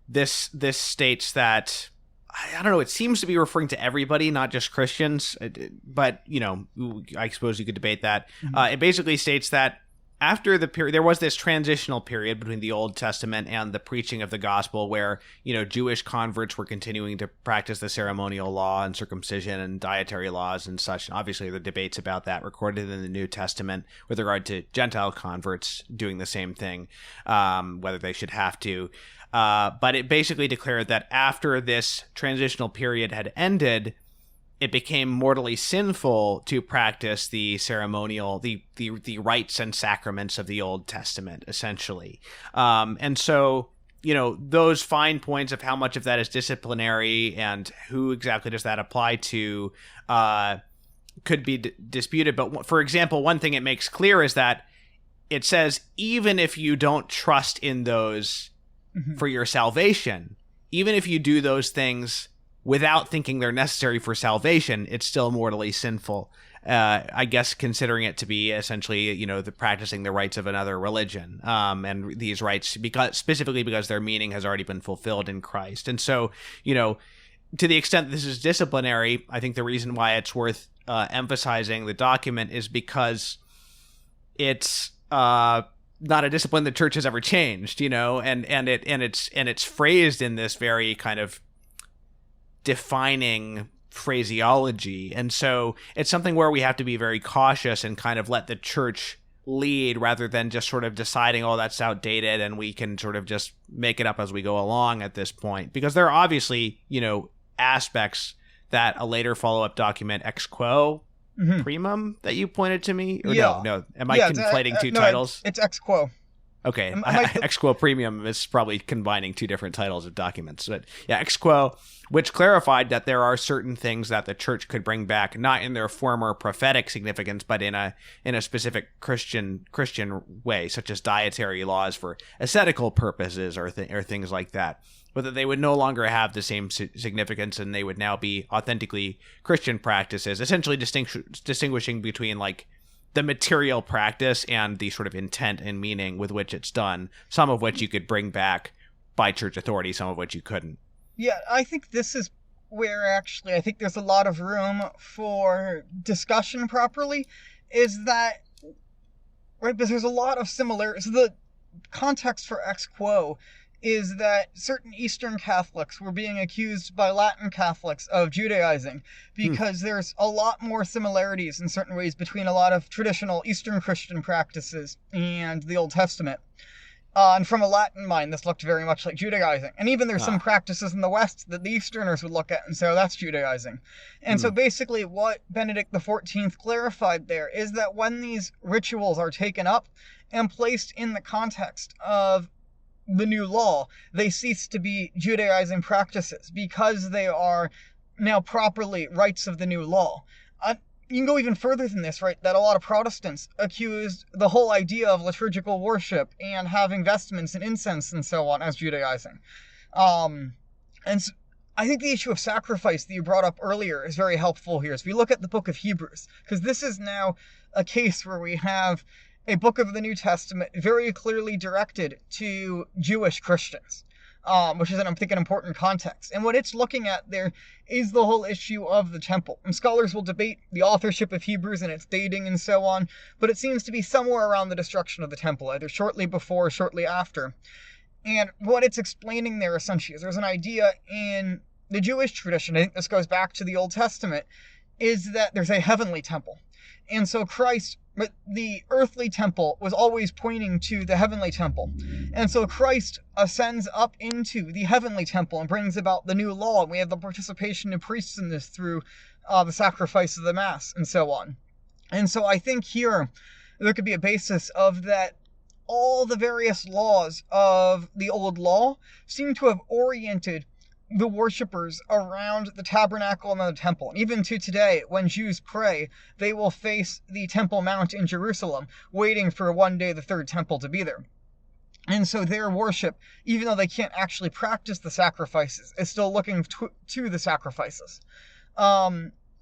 this states that, I don't know, it seems to be referring to everybody, not just Christians, but, I suppose you could debate that. It basically states that after the period, there was this transitional period between the Old Testament and the preaching of the gospel where, Jewish converts were continuing to practice the ceremonial law and circumcision and dietary laws and such. And obviously, the debates about that recorded in the New Testament with regard to Gentile converts doing the same thing, whether they should have to. But it basically declared that after this transitional period had ended, it became mortally sinful to practice the ceremonial, the rites and sacraments of the Old Testament, essentially. And so, those fine points of how much of that is disciplinary and who exactly does that apply to could be disputed. But for example, one thing it makes clear is that it says, even if you don't trust in those for your salvation, even if you do those things without thinking they're necessary for salvation, it's still mortally sinful. I guess considering it to be essentially, the practicing the rites of another religion, and these rites specifically because their meaning has already been fulfilled in Christ. And so, to the extent this is disciplinary, I think the reason why it's worth emphasizing the document is because it's not a discipline the church has ever changed, and it's phrased in this very kind of defining phraseology. And so it's something where we have to be very cautious and kind of let the church lead rather than just sort of deciding, oh, that's outdated and we can sort of just make it up as we go along at this point. Because there are obviously, aspects that a later follow-up document, Ex Quo Primum, that you pointed to me? Or no. Am I conflating two titles?
It's Ex Quo.
Okay, Ex Quo Premium is probably combining two different titles of documents. But yeah, Ex Quo, which clarified that there are certain things that the church could bring back, not in their former prophetic significance, but in a specific Christian way, such as dietary laws for ascetical purposes or things like that. But that they would no longer have the same significance, and they would now be authentically Christian practices, essentially distinguishing between like the material practice and the sort of intent and meaning with which it's done, some of which you could bring back by church authority, some of which you couldn't.
Yeah, I think this is where actually I think there's a lot of room for discussion properly, is that, right, because there's a lot of similarities. So the context for Ex Quo is that certain Eastern Catholics were being accused by Latin Catholics of Judaizing because there's a lot more similarities in certain ways between a lot of traditional Eastern Christian practices and the Old Testament. And from a Latin mind, this looked very much like Judaizing. And even there's some practices in the West that the Easterners would look at and say, oh, that's Judaizing. And so basically what Benedict XIV clarified there is that when these rituals are taken up and placed in the context of the new law, they cease to be Judaizing practices because they are now properly rites of the new law. You can go even further than this, right? That a lot of Protestants accused the whole idea of liturgical worship and having vestments and incense and so on as Judaizing. And so I think the issue of sacrifice that you brought up earlier is very helpful here. As we look at the book of Hebrews, because this is now a case where we have a book of the New Testament very clearly directed to Jewish Christians, which is, I think, an important context. And what it's looking at there is the whole issue of the temple. And scholars will debate the authorship of Hebrews and its dating and so on, but it seems to be somewhere around the destruction of the temple, either shortly before or shortly after. And what it's explaining there essentially is there's an idea in the Jewish tradition, I think this goes back to the Old Testament, is that there's a heavenly temple. And so Christ, but the earthly temple was always pointing to the heavenly temple. And so Christ ascends up into the heavenly temple and brings about the new law. And we have the participation of priests in this through the sacrifice of the Mass and so on. And so I think here there could be a basis of that all the various laws of the old law seem to have oriented the worshippers around the tabernacle and the temple. And even to today, when Jews pray, they will face the Temple Mount in Jerusalem, waiting for one day the third temple to be there. And so their worship, even though they can't actually practice the sacrifices, is still looking to the sacrifices.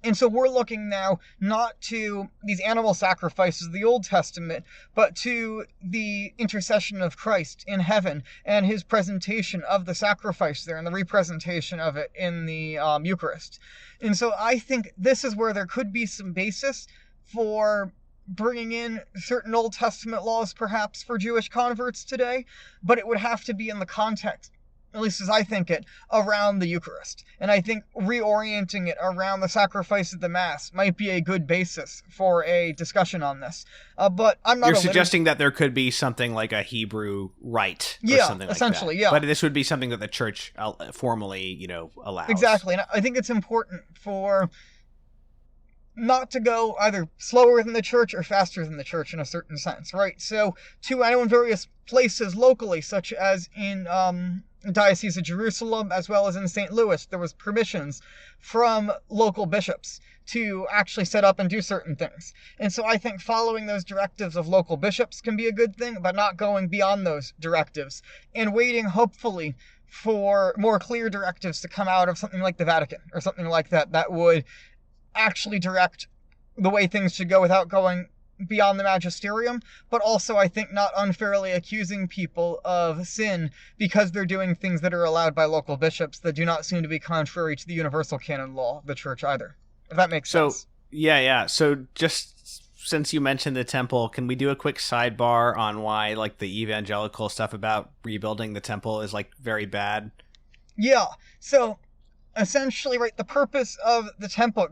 And so we're looking now not to these animal sacrifices of the Old Testament, but to the intercession of Christ in heaven and his presentation of the sacrifice there and the representation of it in the Eucharist. And so I think this is where there could be some basis for bringing in certain Old Testament laws perhaps for Jewish converts today, but it would have to be in the context, at least as I think it, around the Eucharist. And I think reorienting it around the sacrifice of the Mass might be a good basis for a discussion on this. But I'm not.
You're suggesting that there could be something like a Hebrew rite, or something like
essentially,
that.
yeah.
But this would be something that the Church formally, allows.
Exactly, and I think it's important for not to go either slower than the Church or faster than the Church in a certain sense, right? So, I know in various places locally, such as in the Diocese of Jerusalem, as well as in St. Louis, there was permissions from local bishops to actually set up and do certain things. And so I think following those directives of local bishops can be a good thing, but not going beyond those directives, and waiting, hopefully, for more clear directives to come out of something like the Vatican, or something like that, that would actually direct the way things should go without going beyond the magisterium, but also I think not unfairly accusing people of sin because they're doing things that are allowed by local bishops that do not seem to be contrary to the universal canon law of the Church either. If that makes sense.
Yeah. So just since you mentioned the temple, can we do a quick sidebar on why the evangelical stuff about rebuilding the temple is very bad?
Yeah. So essentially, right, the purpose of the temple,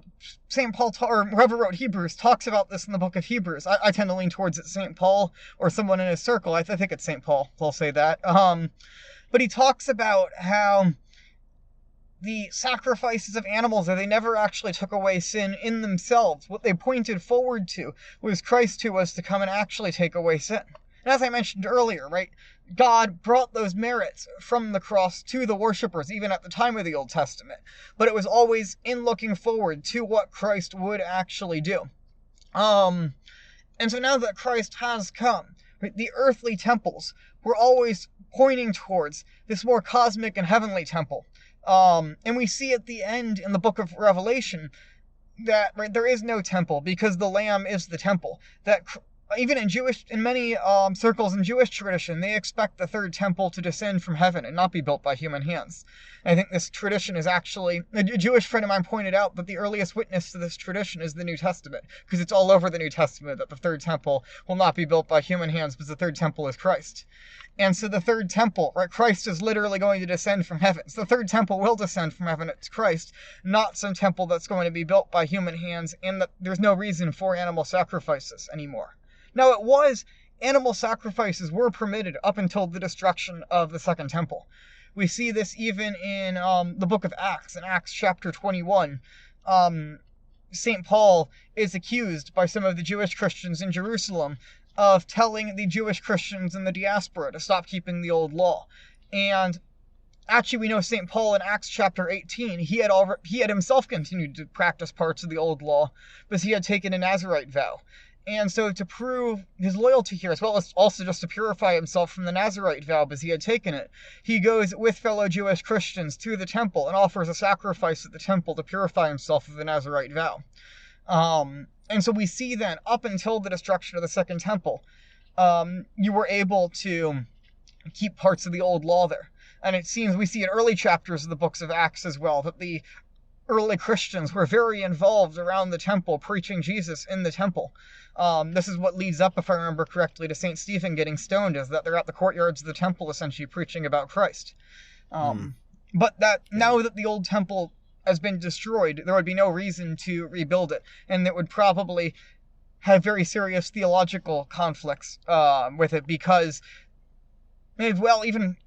St. Paul, or whoever wrote Hebrews, talks about this in the book of Hebrews. I tend to lean towards it St. Paul, or someone in his circle. I think it's St. Paul, I'll say that. But he talks about how the sacrifices of animals, they never actually took away sin in themselves. What they pointed forward to was Christ, who was to come and actually take away sin. And as I mentioned earlier, right, God brought those merits from the cross to the worshippers, even at the time of the Old Testament. But it was always in looking forward to what Christ would actually do. And so now that Christ has come, right, the earthly temples were always pointing towards this more cosmic and heavenly temple. And we see at the end in the book of Revelation that, right, there is no temple because the Lamb is the temple. That even in many circles in Jewish tradition, they expect the third temple to descend from heaven and not be built by human hands. And I think this tradition is actually, a Jewish friend of mine pointed out that the earliest witness to this tradition is the New Testament, because it's all over the New Testament that the third temple will not be built by human hands, because the third temple is Christ. And so the third temple, right, Christ is literally going to descend from heaven. So the third temple will descend from heaven. It's Christ, not some temple that's going to be built by human hands, and that there's no reason for animal sacrifices anymore. Now, animal sacrifices were permitted up until the destruction of the Second Temple. We see this even in the book of Acts. In Acts chapter 21, St. Paul is accused by some of the Jewish Christians in Jerusalem of telling the Jewish Christians in the diaspora to stop keeping the old law. And actually, we know St. Paul in Acts chapter 18, he had himself continued to practice parts of the old law because he had taken a Nazirite vow. And so to prove his loyalty here, as well as also just to purify himself from the Nazirite vow because he had taken it, he goes with fellow Jewish Christians to the temple and offers a sacrifice at the temple to purify himself of the Nazirite vow. And so we see then, up until the destruction of the Second Temple, you were able to keep parts of the old law there. And it seems, we see in early chapters of the books of Acts as well, that the early Christians were very involved around the temple, preaching Jesus in the temple. This is what leads up, if I remember correctly, to St. Stephen getting stoned, is that they're at the courtyards of the temple essentially preaching about Christ. But that now that the old temple has been destroyed, there would be no reason to rebuild it, and it would probably have very serious theological conflicts with it, because, well, even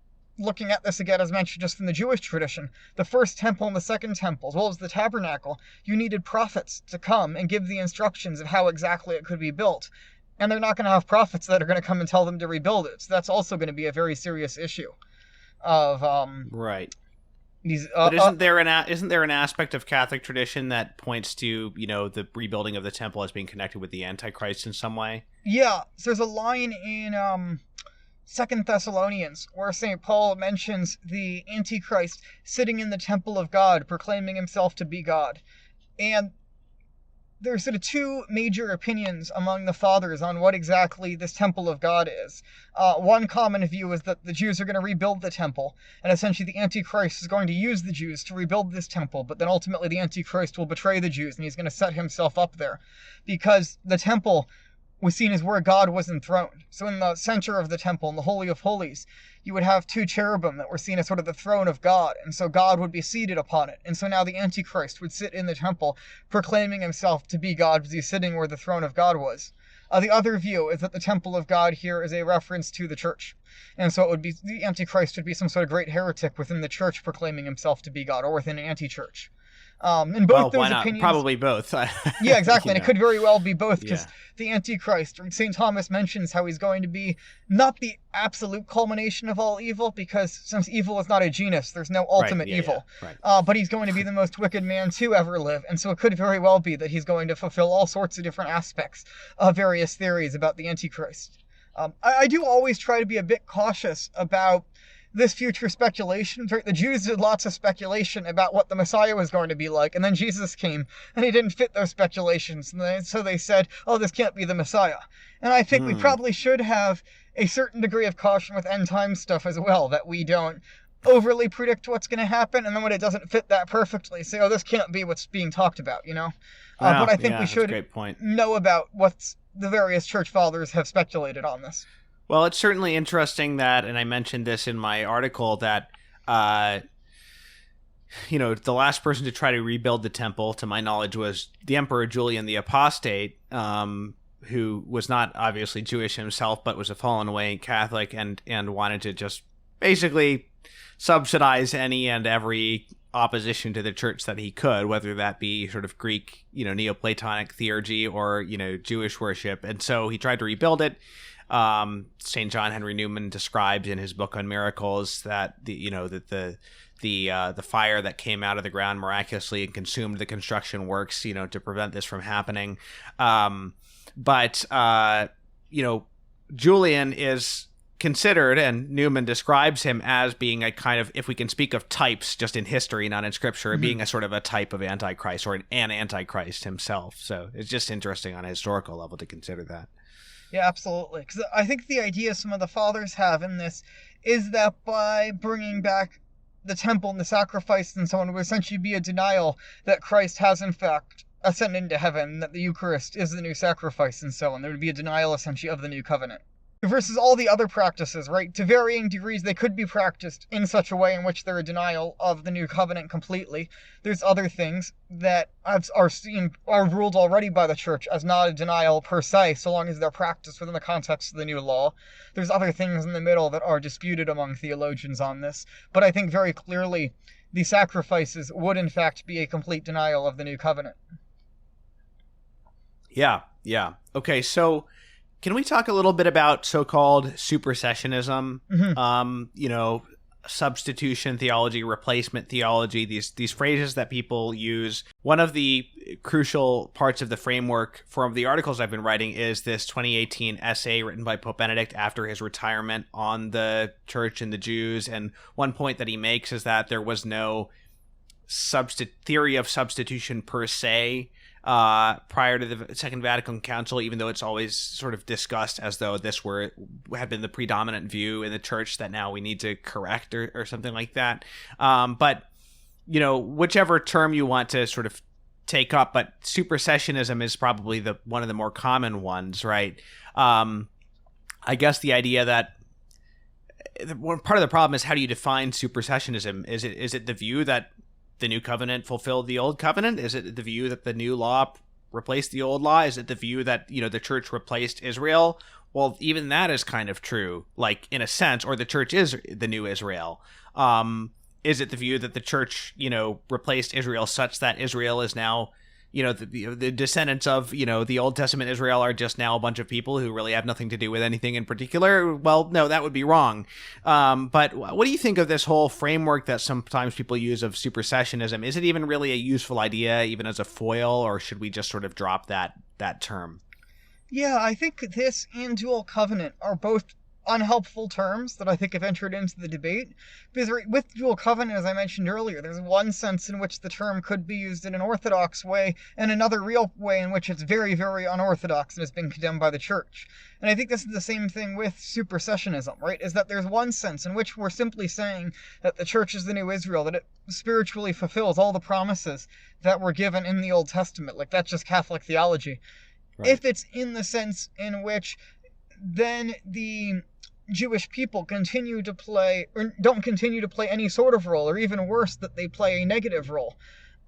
looking at this again, as mentioned just from the Jewish tradition, the first temple and the second temple, as well as the tabernacle, you needed prophets to come and give the instructions of how exactly it could be built. And they're not going to have prophets that are going to come and tell them to rebuild it. So that's also going to be a very serious issue of
right.
These,
but isn't there an aspect of Catholic tradition that points to, the rebuilding of the temple as being connected with the Antichrist in some way?
Yeah, so there's a line in 2 Thessalonians where St. Paul mentions the Antichrist sitting in the temple of God, proclaiming himself to be God. And there's sort of two major opinions among the fathers on what exactly this temple of God is. One common view is that the Jews are going to rebuild the temple, and essentially the Antichrist is going to use the Jews to rebuild this temple, but then ultimately the Antichrist will betray the Jews, and he's going to set himself up there. Because the temple was seen as where God was enthroned. So in the center of the temple, in the Holy of Holies, you would have two cherubim that were seen as sort of the throne of God, and so God would be seated upon it. And so now the Antichrist would sit in the temple, proclaiming himself to be God because he's sitting where the throne of God was. The other view is that the temple of God here is a reference to the church. And so it would be, the Antichrist would be some sort of great heretic within the church proclaiming himself to be God, or within an anti-church. And both those
why not?
opinions,
Probably both.
yeah, exactly, and it could very well be both, because
Yeah.
the Antichrist, St. Thomas mentions how he's going to be not the absolute culmination of all evil, because since evil is not a genus, there's no ultimate evil.
Yeah, right.
But he's going to be the most wicked man to ever live, and so it could very well be that he's going to fulfill all sorts of different aspects of various theories about the Antichrist. I do always try to be a bit cautious about this future speculation. The Jews did lots of speculation about what the Messiah was going to be like, and then Jesus came, and he didn't fit those speculations, and so they said, oh, this can't be the Messiah. And I think we probably should have a certain degree of caution with end time stuff as well, that we don't overly predict what's going to happen, and then when it doesn't fit that perfectly, say, oh, this can't be what's being talked about, you know? But I think we should know about what the various church fathers have speculated on this.
Well, it's certainly interesting that, and I mentioned this in my article, that, the last person to try to rebuild the temple, to my knowledge, was the Emperor Julian the Apostate, who was not obviously Jewish himself, but was a fallen away Catholic and wanted to just basically subsidize any and every opposition to the church that he could, whether that be sort of Greek, Neoplatonic theurgy or, Jewish worship. And so he tried to rebuild it. St. John Henry Newman describes in his book on miracles that the fire that came out of the ground miraculously and consumed the construction works, to prevent this from happening. But Julian is considered, and Newman describes him as being a kind of, if we can speak of types just in history, not in scripture, being a sort of a type of Antichrist, or an Antichrist himself. So it's just interesting on a historical level to consider that.
Yeah, absolutely. Because I think the idea some of the fathers have in this is that by bringing back the temple and the sacrifice and so on, it would essentially be a denial that Christ has in fact ascended into heaven, that the Eucharist is the new sacrifice and so on. There would be a denial essentially of the new covenant. Versus all the other practices, right? To varying degrees, they could be practiced in such a way in which they're a denial of the new covenant completely. There's other things that are ruled already by the church as not a denial per se, so long as they're practiced within the context of the new law. There's other things in the middle that are disputed among theologians on this, but I think very clearly the sacrifices would in fact be a complete denial of the new covenant.
Yeah. Okay, so can we talk a little bit about so-called supersessionism? Substitution theology, replacement theology, these phrases that people use. One of the crucial parts of the framework for the articles I've been writing is this 2018 essay written by Pope Benedict after his retirement on the church and the Jews. And one point that he makes is that there was no theory of substitution per se prior to the Second Vatican Council, even though it's always sort of discussed as though this had been the predominant view in the church that now we need to correct or something like that. But whichever term you want to sort of take up, but supersessionism is probably one of the more common ones, right? I guess the idea that part of the problem is, how do you define supersessionism? Is it the view that the new covenant fulfilled the old covenant? Is it the view that the new law replaced the old law? Is it the view that, the church replaced Israel? Well, even that is kind of true, like in a sense, or the church is the new Israel. Is it the view that the church, replaced Israel such that Israel is now, the descendants of, the Old Testament Israel are just now a bunch of people who really have nothing to do with anything in particular? Well, no, that would be wrong. But what do you think of this whole framework that sometimes people use of supersessionism? Is it even really a useful idea, even as a foil, or should we just sort of drop that term?
Yeah, I think this and dual covenant are both unhelpful terms that I think have entered into the debate. Because with dual covenant, as I mentioned earlier, there's one sense in which the term could be used in an orthodox way, and another real way in which it's very, very unorthodox and has been condemned by the church. And I think this is the same thing with supersessionism, right? Is that there's one sense in which we're simply saying that the church is the new Israel, that it spiritually fulfills all the promises that were given in the Old Testament. Like, that's just Catholic theology. if it's in the sense in which then the Jewish people continue to play, or don't continue to play any sort of role, or even worse, that they play a negative role.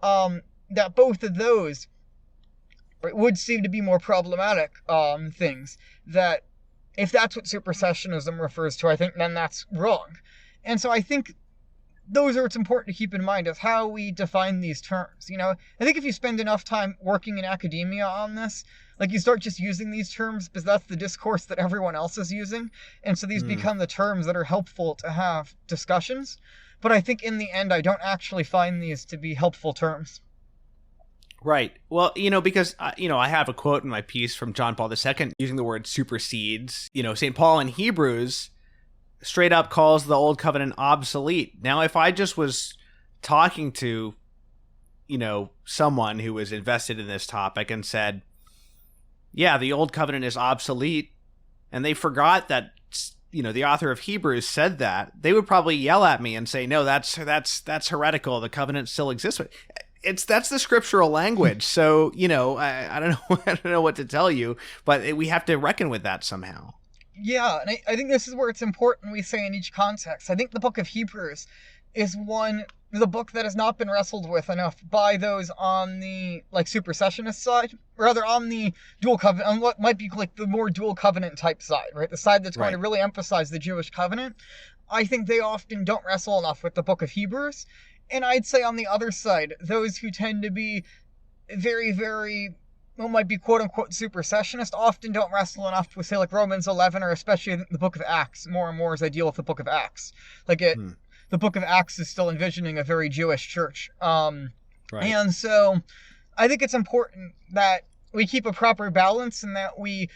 That both of those would seem to be more problematic things. That if that's what supersessionism refers to, I think then that's wrong. And so I think those are what's important to keep in mind, is how we define these terms. I think if you spend enough time working in academia on this, like, you start just using these terms because that's the discourse that everyone else is using. And so these become the terms that are helpful to have discussions. But I think in the end, I don't actually find these to be helpful terms.
Right. Well, because, I have a quote in my piece from John Paul II using the word supersedes. St. Paul in Hebrews straight up calls the Old Covenant obsolete. Now, if I just was talking to, someone who was invested in this topic and said, yeah, the Old Covenant is obsolete, and they forgot that, the author of Hebrews said that, they would probably yell at me and say, no, that's heretical. The covenant still exists. That's the scriptural language. So, I don't know, I don't know what to tell you, but we have to reckon with that somehow.
Yeah, and I think this is where it's important we say in each context. I think the book of Hebrews is the book that has not been wrestled with enough by those on the supersessionist side, rather on the dual covenant, on what might be like the more dual covenant type side, right? The side that's going to really emphasize the Jewish covenant. I think they often don't wrestle enough with the book of Hebrews. And I'd say on the other side, those who tend to be very, very, what might be quote unquote supersessionist, often don't wrestle enough with, say, like Romans 11, or especially the book of Acts, more and more as I deal with the book of Acts. The book of Acts is still envisioning a very Jewish church. And so I think it's important that we keep a proper balance and that we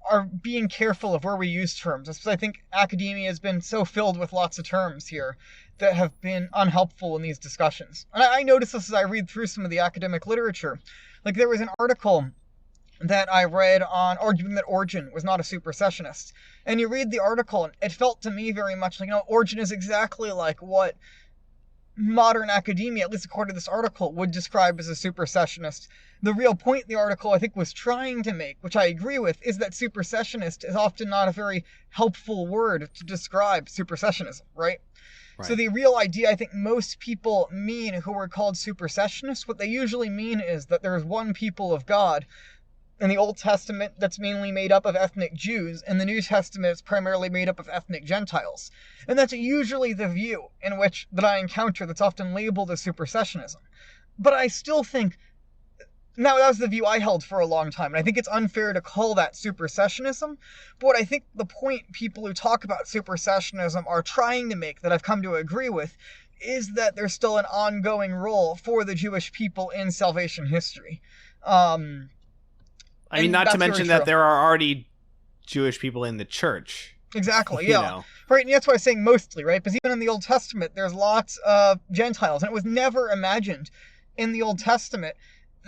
are being careful of where we use terms. Because I think academia has been so filled with lots of terms here that have been unhelpful in these discussions. And I notice this as I read through some of the academic literature. Like, there was an article that I read on arguing that Origen was not a supersessionist. And you read the article, and it felt to me very much like, Origen is exactly like what modern academia, at least according to this article, would describe as a supersessionist. The real point the article, I think, was trying to make, which I agree with, is that supersessionist is often not a very helpful word to describe supersessionism, right? So the real idea I think most people mean who are called supersessionists, what they usually mean is that there is one people of God in the Old Testament that's mainly made up of ethnic Jews, and the New Testament is primarily made up of ethnic Gentiles. And that's usually the view in which that I encounter that's often labeled as supersessionism. But I still think, now that was the view I held for a long time, and I think it's unfair to call that supersessionism. But what I think the point people who talk about supersessionism are trying to make, that I've come to agree with, is that there's still an ongoing role for the Jewish people in salvation history.
I mean, not to mention that there are already Jewish people in the church.
Exactly, yeah. Right, and that's why I'm saying mostly, right? Because even in the Old Testament, there's lots of Gentiles, and it was never imagined in the Old Testament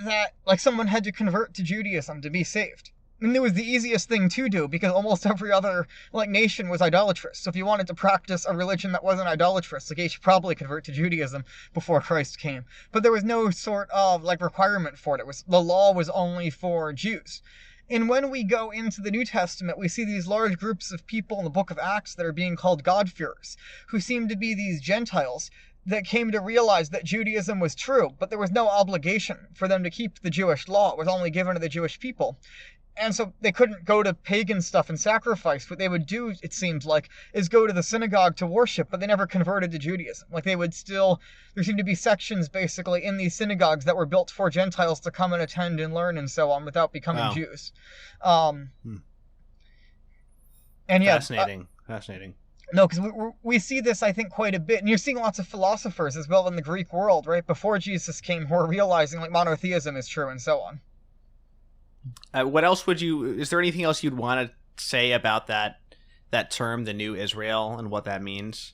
that, someone had to convert to Judaism to be saved. And it was the easiest thing to do, because almost every other, nation was idolatrous. So if you wanted to practice a religion that wasn't idolatrous, you should probably convert to Judaism before Christ came. But there was no sort of, requirement for it. The law was only for Jews. And when we go into the New Testament, we see these large groups of people in the book of Acts that are being called God-fearers, who seem to be these Gentiles that came to realize that Judaism was true, but there was no obligation for them to keep the Jewish law. It was only given to the Jewish people. And so they couldn't go to pagan stuff and sacrifice. What they would do, it seemed like, is go to the synagogue to worship, but they never converted to Judaism. There seemed to be sections, basically, in these synagogues that were built for Gentiles to come and attend and learn and so on without becoming Jews. And yeah.
Fascinating.
No, because we see this, I think, quite a bit. And you're seeing lots of philosophers as well in the Greek world, right? Before Jesus came, who are realizing, monotheism is true and so on.
What else is there anything else you'd want to say about that term, the New Israel, and what that means?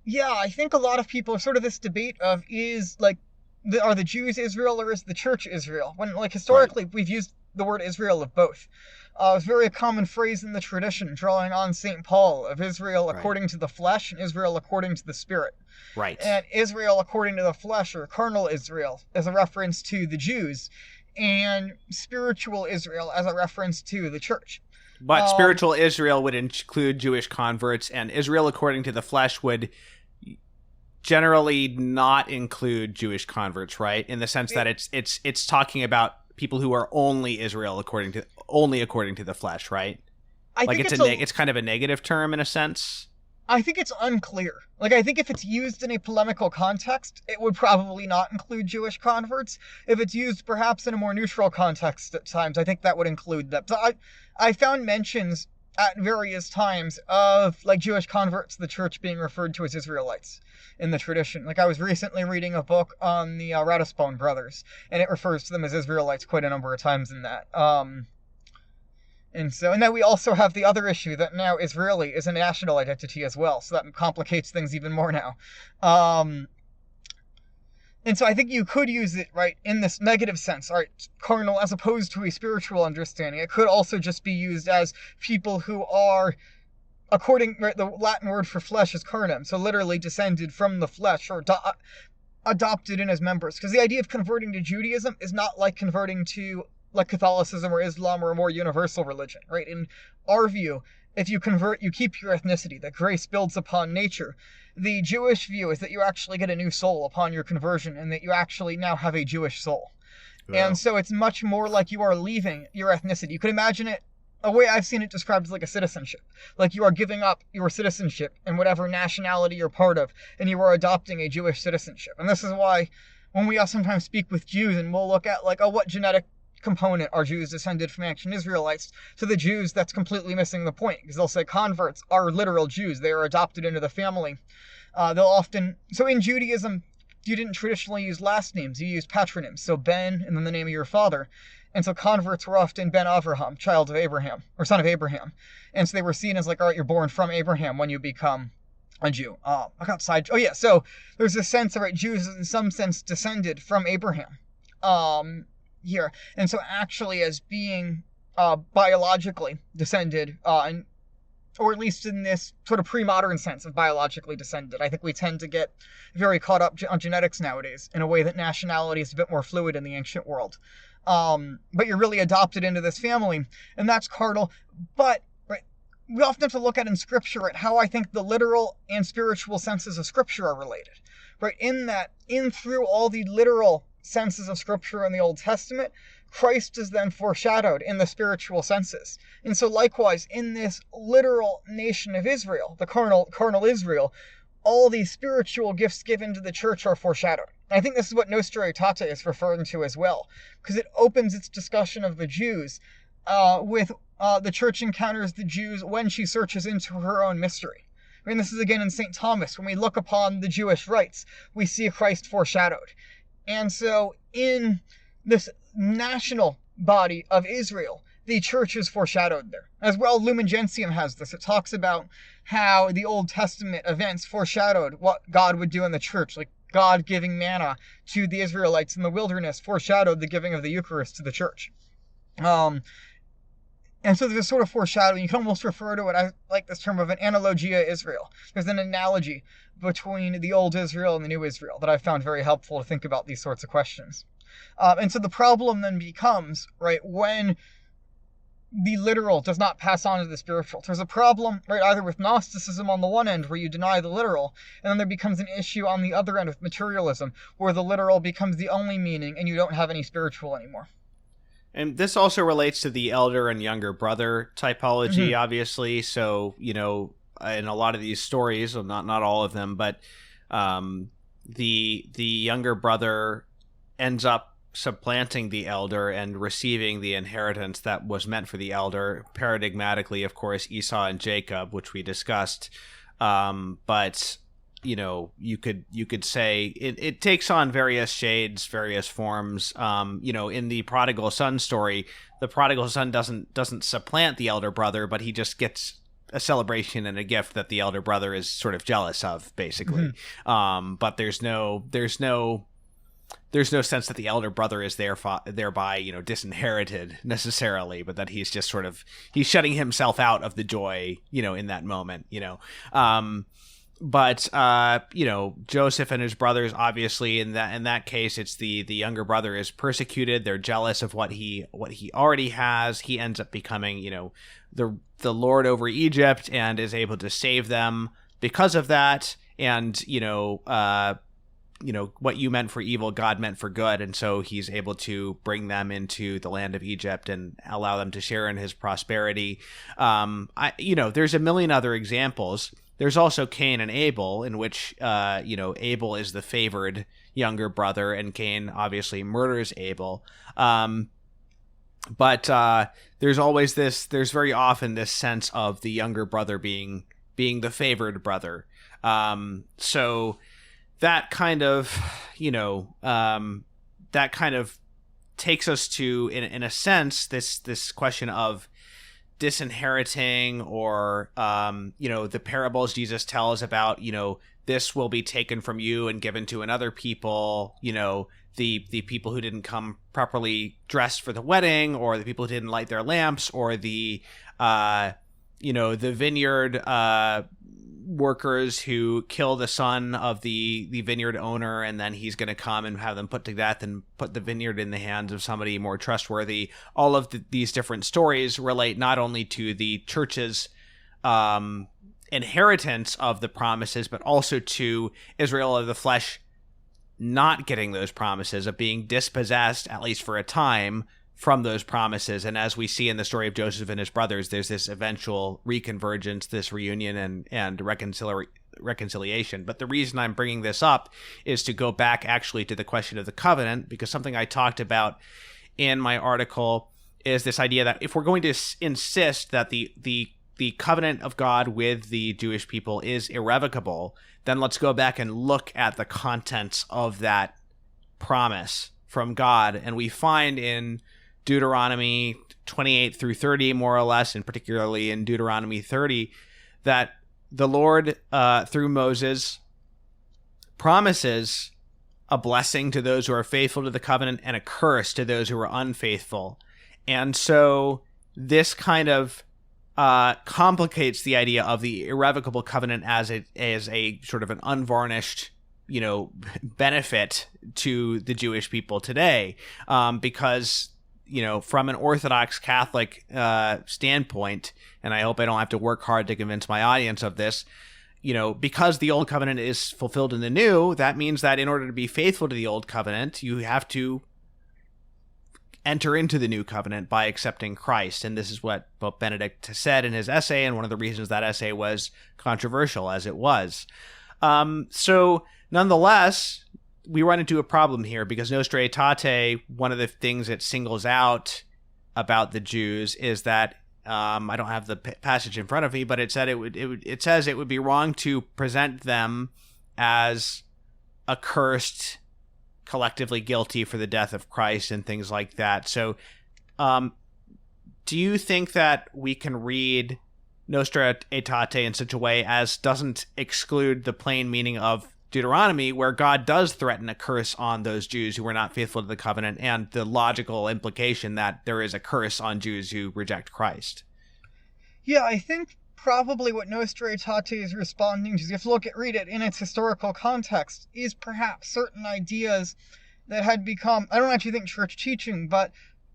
Yeah, I think a lot of people are sort of this debate of are the Jews Israel or is the church Israel? When, historically, we've used the word Israel of both. It's very a common phrase in the tradition, drawing on St. Paul, of Israel according to the flesh and Israel according to the spirit.
Right.
And Israel according to the flesh, or carnal Israel, is a reference to the Jews. and spiritual Israel as a reference to the church.
But spiritual Israel would include Jewish converts, and Israel according to the flesh would generally not include Jewish converts, right? In the sense that it's talking about people who are only Israel according to the flesh, right?
I
Like
think
it's kind of a negative term in a sense.
I think it's unclear. Like, I think if it's used in a polemical context, it would probably not include Jewish converts. If it's used perhaps in a more neutral context at times, I think that would include them. So I found mentions at various times of, like, Jewish converts to the church being referred to as Israelites in the tradition. Like, I was recently reading a book on the Ratisbon brothers, and it refers to them as Israelites quite a number of times in that. And then we also have the other issue that now Israeli is a national identity as well, so that complicates things even more now. And so I think you could use it, right, in this negative sense, right, carnal, as opposed to a spiritual understanding. It could also just be used as people who are, right, the Latin word for flesh is carnem, so literally descended from the flesh, or adopted in as members. Because the idea of converting to Judaism is not like converting to, like, Catholicism or Islam or a more universal religion, right? In our view, if you convert, you keep your ethnicity, that grace builds upon nature. The Jewish view is that you actually get a new soul upon your conversion, and that you actually now have a Jewish soul. Wow. And so it's much more like you are leaving your ethnicity. You could imagine it, a way I've seen it described is like a citizenship. Like you are giving up your citizenship and whatever nationality you're part of, and you are adopting a Jewish citizenship. And this is why when we sometimes speak with Jews, and we'll look at, like, what genetic component are Jews descended from ancient Israelites, to the Jews that's completely missing the point, because they'll say converts are literal Jews. They are adopted into the family. So in Judaism, you didn't traditionally use last names, you used patronyms, so Ben and then the name of your father. And so converts were often Ben Avraham, child of Abraham, or son of Abraham. And so they were seen as like, all right, you're born from Abraham when you become a Jew. I got side. Oh yeah, so there's a sense of, right, Jews in some sense descended from Abraham. Here. And so actually as being biologically descended, or at least in this sort of pre-modern sense of biologically descended. I think we tend to get very caught up on genetics nowadays in a way that nationality is a bit more fluid in the ancient world. But you're really adopted into this family, and that's carnal. But right, we often have to look at in Scripture at how I think the literal and spiritual senses of Scripture are related. Right, in through all the literal senses of Scripture in the Old Testament, Christ is then foreshadowed in the spiritual senses. And so likewise, in this literal nation of Israel, the carnal Israel, all these spiritual gifts given to the church are foreshadowed. And I think this is what Nostra Aetate is referring to as well, because it opens its discussion of the Jews with the church encounters the Jews when she searches into her own mystery. I mean, this is again in St. Thomas. When we look upon the Jewish rites, we see Christ foreshadowed. And so in this national body of Israel, the church is foreshadowed there. As well, Lumen Gentium has this. It talks about how the Old Testament events foreshadowed what God would do in the church, like God giving manna to the Israelites in the wilderness foreshadowed the giving of the Eucharist to the church. And so there's a sort of foreshadowing. You can almost refer to it, I like this term of an analogia Israel. There's an analogy between the old Israel and the new Israel that I've found very helpful to think about these sorts of questions. And so the problem then becomes, right, when the literal does not pass on to the spiritual. There's a problem, right, either with Gnosticism on the one end, where you deny the literal, and then there becomes an issue on the other end with materialism, where the literal becomes the only meaning and you don't have any spiritual anymore.
And this also relates to the elder and younger brother typology, obviously. So, you know, in a lot of these stories, well, not all of them, but the younger brother ends up supplanting the elder and receiving the inheritance that was meant for the elder. Paradigmatically, of course, Esau and Jacob, which we discussed. But you know, you could say it takes on various shades, various forms. You know, in the prodigal son story, the prodigal son doesn't supplant the elder brother, but he just gets a celebration and a gift that the elder brother is sort of jealous of, basically. But there's no sense that the elder brother is thereby, you know, disinherited necessarily, but that he's just he's shutting himself out of the joy, you know, in that moment, you know. but Joseph and his brothers, obviously in that case, it's the younger brother is persecuted. They're jealous of what he already has. He ends up becoming the lord over Egypt and is able to save them because of that. And what you meant for evil, God meant for good. And so he's able to bring them into the land of Egypt and allow them to share in his prosperity. There's a million other examples. There's also Cain and Abel, in which, Abel is the favored younger brother, and Cain obviously murders Abel. But there's very often this sense of the younger brother being the favored brother. So that kind of, takes us to, in a sense, this question of disinheriting, or the parables Jesus tells about, this will be taken from you and given to another people, the people who didn't come properly dressed for the wedding, or the people who didn't light their lamps, or the vineyard workers who kill the son of the vineyard owner, and then he's going to come and have them put to death and put the vineyard in the hands of somebody more trustworthy. All of these different stories relate not only to the church's inheritance of the promises, but also to Israel of the flesh not getting those promises, of being dispossessed, at least for a time, from those promises. And as we see in the story of Joseph and his brothers, there's this eventual reconvergence, this reunion and reconciliation. But the reason I'm bringing this up is to go back actually to the question of the covenant, because something I talked about in my article is this idea that if we're going to insist that the covenant of God with the Jewish people is irrevocable, then let's go back and look at the contents of that promise from God. And we find in Deuteronomy 28 through 30, more or less, and particularly in Deuteronomy 30, that the Lord, through Moses, promises a blessing to those who are faithful to the covenant and a curse to those who are unfaithful. And so this kind of complicates the idea of the irrevocable covenant as a sort of an unvarnished benefit to the Jewish people today, because from an Orthodox Catholic standpoint, and I hope I don't have to work hard to convince my audience of this, because the old covenant is fulfilled in the new, that means that in order to be faithful to the old covenant, you have to enter into the new covenant by accepting Christ. And this is what Pope Benedict said in his essay, and one of the reasons that essay was controversial, as it was. So nonetheless, we run into a problem here, because Nostra Aetate, one of the things it singles out about the Jews is that, I don't have the passage in front of me, but it said it says it would be wrong to present them as accursed, collectively guilty for the death of Christ and things like that. So do you think that we can read Nostra Aetate in such a way as doesn't exclude the plain meaning of Deuteronomy, where God does threaten a curse on those Jews who were not faithful to the covenant, and the logical implication that there is a curse on Jews who reject Christ?
Yeah, I think probably what Nostra Aetate is responding to, if you read it in its historical context, is perhaps certain ideas that had become, I don't actually think church teaching, but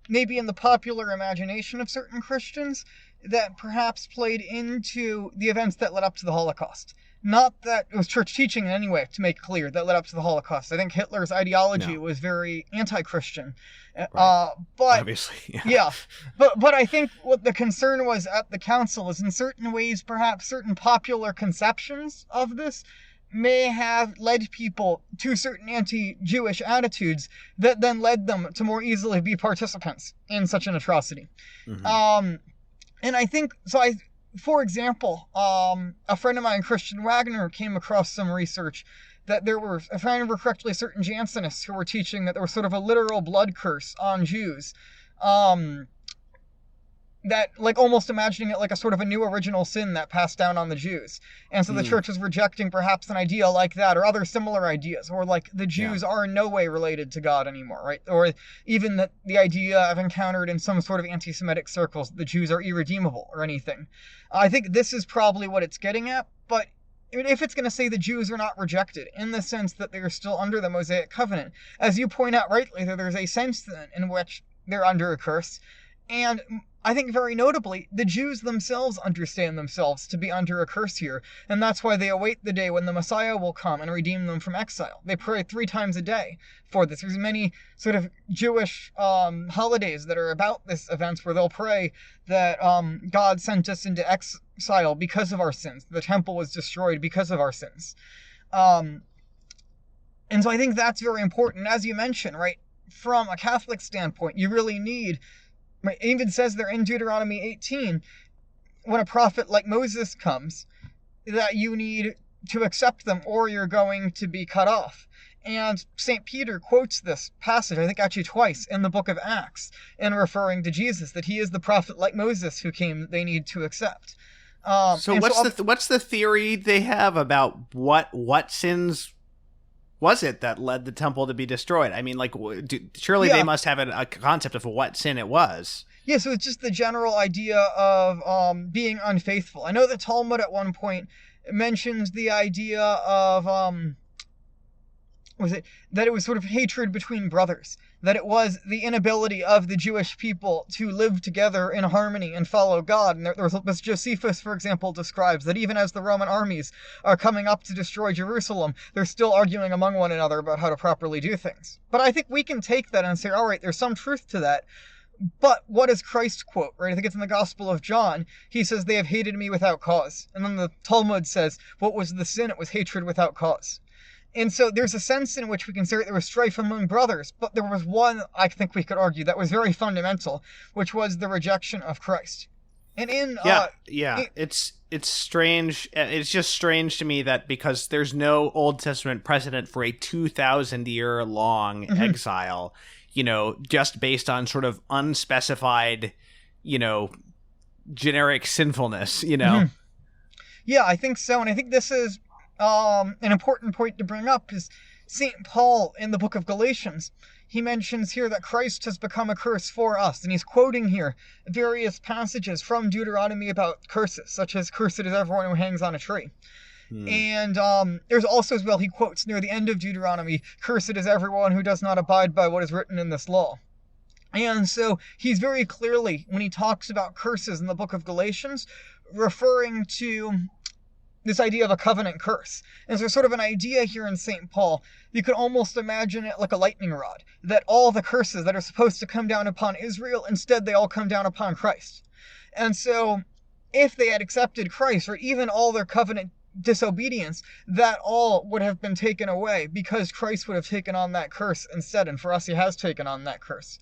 maybe in the popular imagination of certain Christians, that perhaps played into the events that led up to the Holocaust. Not that it was church teaching in any way, to make clear, that led up to the Holocaust. I think Hitler's ideology was very anti-Christian.
Right.
But
obviously,
yeah. But I think what the concern was at the council is, in certain ways, perhaps certain popular conceptions of this may have led people to certain anti-Jewish attitudes that then led them to more easily be participants in such an atrocity. Mm-hmm. And I think, for example, a friend of mine, Christian Wagner, came across some research that there were, if I remember correctly, certain Jansenists who were teaching that there was sort of a literal blood curse on Jews. That, almost imagining it like a sort of a new original sin that passed down on the Jews. And so the church was rejecting perhaps an idea like that, or other similar ideas, or the Jews are in no way related to God anymore, right? Or even that the idea I've encountered in some sort of anti-Semitic circles, the Jews are irredeemable or anything. I think this is probably what it's getting at, but if it's going to say the Jews are not rejected in the sense that they're still under the Mosaic covenant, as you point out rightly, that there's a sense then in which they're under a curse. And I think very notably, the Jews themselves understand themselves to be under a curse here, and that's why they await the day when the Messiah will come and redeem them from exile. They pray 3 times a day for this. There's many sort of Jewish holidays that are about this event where they'll pray that God sent us into exile because of our sins. The temple was destroyed because of our sins. And so I think that's very important. As you mentioned, right, from a Catholic standpoint, you really need... It even says there in Deuteronomy 18, when a prophet like Moses comes, that you need to accept them or you're going to be cut off. And St. Peter quotes this passage, I think actually twice, in the book of Acts, in referring to Jesus, that he is the prophet like Moses who came, they need to accept.
So what's the theory they have about what sins was it that led the temple to be destroyed? I mean, like, surely they must have a concept of what sin it was.
Yeah, so it's just the general idea of being unfaithful. I know the Talmud at one point mentions the idea of, that it was sort of hatred between brothers. That it was the inability of the Jewish people to live together in harmony and follow God. And there's Josephus, for example, describes that even as the Roman armies are coming up to destroy Jerusalem, they're still arguing among one another about how to properly do things. But I think we can take that and say, all right, there's some truth to that. But what does Christ quote, right? I think it's in the Gospel of John. He says, they have hated me without cause. And then the Talmud says, what was the sin? It was hatred without cause. And so there's a sense in which we can say there was strife among brothers, but there was one, I think we could argue, that was very fundamental, which was the rejection of Christ. And
it's strange. It's just strange to me that because there's no Old Testament precedent for a 2,000-year long exile, just based on sort of unspecified, generic sinfulness, Yeah,
I think so. And I think this is an important point to bring up is St. Paul in the book of Galatians. He mentions here that Christ has become a curse for us, and he's quoting here various passages from Deuteronomy about curses, such as cursed is everyone who hangs on a tree. And there's also as well, he quotes near the end of Deuteronomy, cursed is everyone who does not abide by what is written in this law. And so he's very clearly, when he talks about curses in the book of Galatians, referring to this idea of a covenant curse. And so sort of an idea here in St. Paul, you could almost imagine it like a lightning rod, that all the curses that are supposed to come down upon Israel, instead they all come down upon Christ. And so if they had accepted Christ, or even all their covenant disobedience, that all would have been taken away because Christ would have taken on that curse instead. And for us, he has taken on that curse.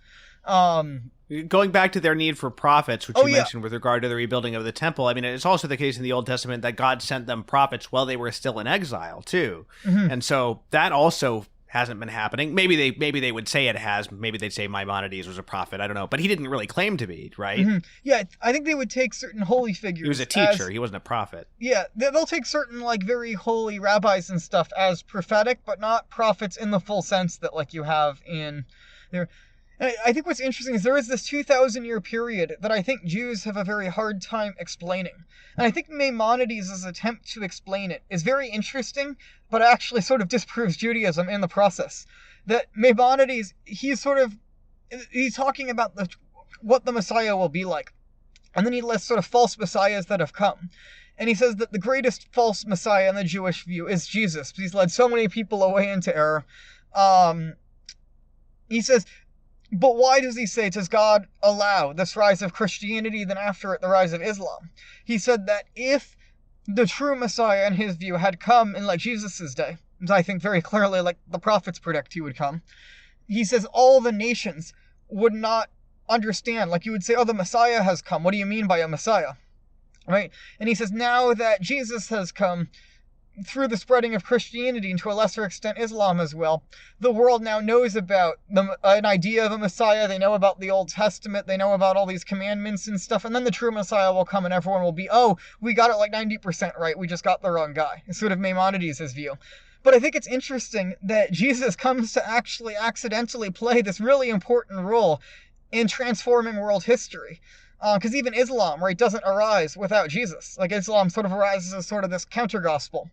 Going back to their need for prophets, which you mentioned with regard to the rebuilding of the temple, I mean, it's also the case in the Old Testament that God sent them prophets while they were still in exile, too. And so that also hasn't been happening. Maybe they would say it has. Maybe they'd say Maimonides was a prophet. I don't know. But he didn't really claim to be, right?
Yeah, I think they would take certain holy figures.
He was a teacher. He wasn't a prophet.
Yeah, they'll take certain, like, very holy rabbis and stuff as prophetic, but not prophets in the full sense that, like, you have in there. I think what's interesting is there is this 2,000-year period that I think Jews have a very hard time explaining. And I think Maimonides' attempt to explain it is very interesting, but actually sort of disproves Judaism in the process. That Maimonides, he's talking about what the Messiah will be like. And then he lists sort of false messiahs that have come. And he says that the greatest false messiah in the Jewish view is Jesus, because he's led so many people away into error. He says, but why does he say, does God allow this rise of Christianity, then after it the rise of Islam? He said that if the true Messiah, in his view, had come in like Jesus' day, as I think very clearly like the prophets predict he would come, he says all the nations would not understand. Like you would say, oh, the Messiah has come. What do you mean by a Messiah? Right? And he says now that Jesus has come, through the spreading of Christianity and to a lesser extent Islam as well, the world now knows about an idea of a Messiah. They know about the Old Testament. They know about all these commandments and stuff. And then the true Messiah will come and everyone will be, oh, we got it like 90% right. We just got the wrong guy. It's sort of Maimonides' view. But I think it's interesting that Jesus comes to actually accidentally play this really important role in transforming world history. Because even Islam, right, doesn't arise without Jesus. Like, Islam sort of arises as sort of this counter-gospel.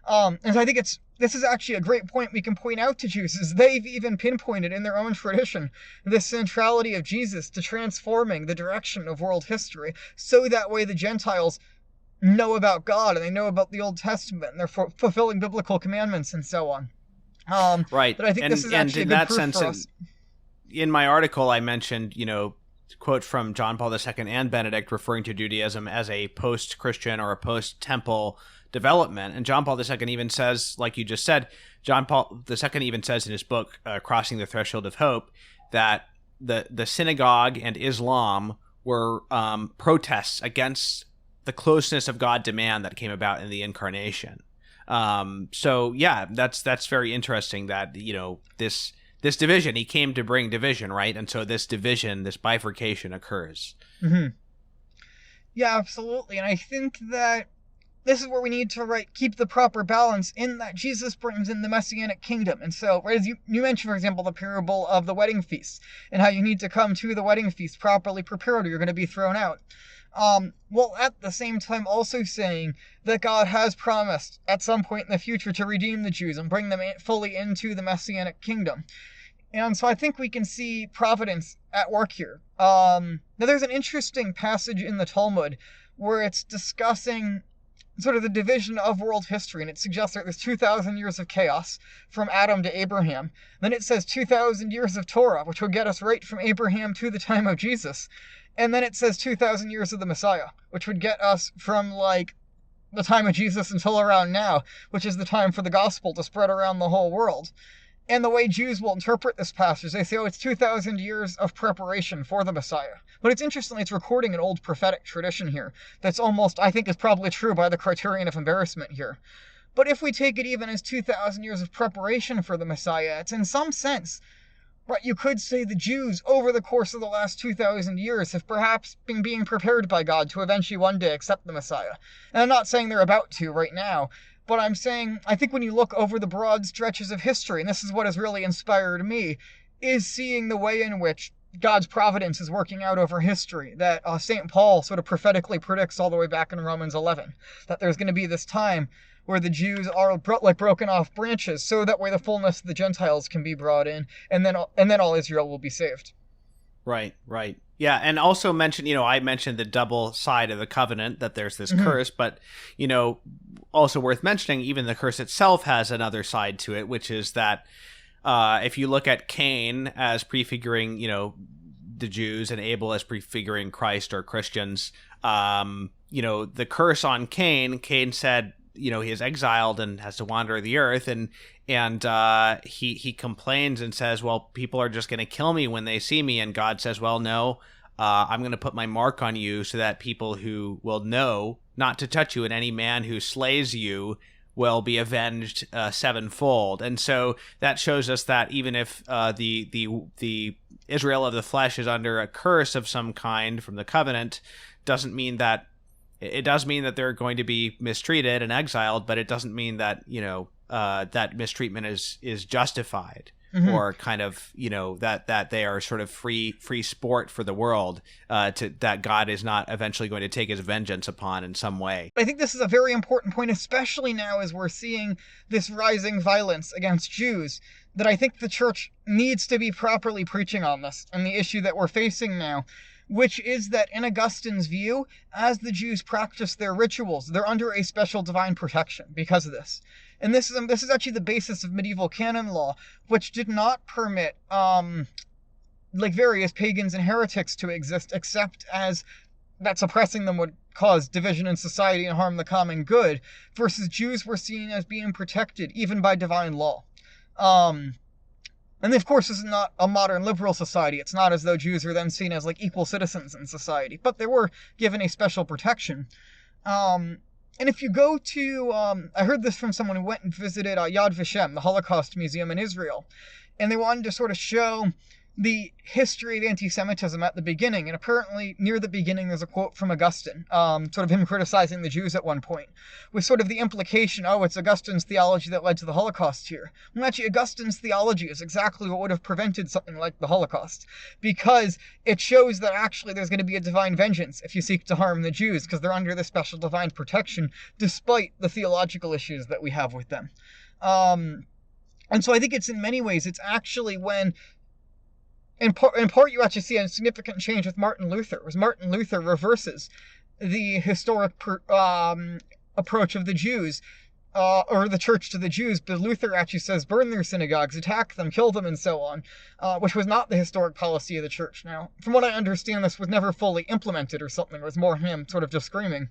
And so I think this is actually a great point we can point out to Jews, is they've even pinpointed in their own tradition this centrality of Jesus to transforming the direction of world history, so that way the Gentiles know about God and they know about the Old Testament and they're fulfilling biblical commandments and so on.
Right.
But I think this is actually a good proof for us.
In my article, I mentioned, quote from John Paul II and Benedict referring to Judaism as a post-Christian or a post-temple development. And John Paul II even says, like you just said, John Paul II even says in his book, Crossing the Threshold of Hope, that the synagogue and Islam were protests against the closeness of God demand that came about in the incarnation. So yeah, that's very interesting that, this division, he came to bring division, right? And so this division, this bifurcation occurs.
Mm-hmm. Yeah, absolutely. And I think that this is where we need to keep the proper balance in that Jesus brings in the Messianic kingdom. And so, right, as you mentioned, for example, the parable of the wedding feast and how you need to come to the wedding feast properly prepared or you're going to be thrown out. While at the same time also saying that God has promised at some point in the future to redeem the Jews and bring them fully into the Messianic kingdom. And so I think we can see providence at work here. Now there's an interesting passage in the Talmud where it's discussing sort of the division of world history, and it suggests that there's 2,000 years of chaos from Adam to Abraham. Then it says 2,000 years of Torah, which will get us right from Abraham to the time of Jesus. And then it says 2,000 years of the Messiah, which would get us from the time of Jesus until around now, which is the time for the gospel to spread around the whole world. And the way Jews will interpret this passage, they say, it's 2,000 years of preparation for the Messiah. But it's interesting, it's recording an old prophetic tradition here that's almost, I think, is probably true by the criterion of embarrassment here. But if we take it even as 2,000 years of preparation for the Messiah, it's in some sense, right, you could say the Jews, over the course of the last 2,000 years, have perhaps been being prepared by God to eventually one day accept the Messiah. And I'm not saying they're about to right now, but I'm saying, I think when you look over the broad stretches of history, and this is what has really inspired me, is seeing the way in which God's providence is working out over history, that St. Paul sort of prophetically predicts all the way back in Romans 11, that there's going to be this time where the Jews are broken off branches, so that way the fullness of the Gentiles can be brought in, and then all Israel will be saved.
Right. Yeah, and also I mentioned the double side of the covenant, that there's this curse, but, also worth mentioning, even the curse itself has another side to it, which is that if you look at Cain as prefiguring, the Jews and Abel as prefiguring Christ or Christians, the curse on Cain said, he is exiled and has to wander the earth, and he complains and says, well, people are just going to kill me when they see me, and God says, well, no, I'm going to put my mark on you so that people who will know not to touch you, and any man who slays you will be avenged sevenfold. And so that shows us that even if the Israel of the flesh is under a curse of some kind from the covenant, doesn't mean that it does mean that they're going to be mistreated and exiled, but it doesn't mean that that mistreatment is justified. Or kind of, that they are sort of free sport for the world, that God is not eventually going to take his vengeance upon in some way.
I think this is a very important point, especially now as we're seeing this rising violence against Jews, that I think the church needs to be properly preaching on this and the issue that we're facing now, which is that in Augustine's view, as the Jews practice their rituals, they're under a special divine protection because of this. And this is actually the basis of medieval canon law, which did not permit various pagans and heretics to exist, except as that suppressing them would cause division in society and harm the common good, versus Jews were seen as being protected even by divine law. And of course, this is not a modern liberal society. It's not as though Jews are then seen as equal citizens in society, but they were given a special protection. And if you go to, I heard this from someone who went and visited Yad Vashem, the Holocaust Museum in Israel, and they wanted to sort of show the history of anti-Semitism at the beginning, and apparently near the beginning there's a quote from Augustine, sort of him criticizing the Jews at one point, with sort of the implication, oh, it's Augustine's theology that led to the Holocaust here. Well, actually, Augustine's theology is exactly what would have prevented something like the Holocaust, because it shows that actually there's going to be a divine vengeance if you seek to harm the Jews, because they're under this special divine protection, despite the theological issues that we have with them. And so I think it's in many ways, it's actually when in part, you actually see a significant change with Martin Luther, whereas Martin Luther reverses the historic approach of the Jews, or the church to the Jews, but Luther actually says burn their synagogues, attack them, kill them, and so on, which was not the historic policy of the church. Now, from what I understand, this was never fully implemented or something. It was more him sort of just screaming.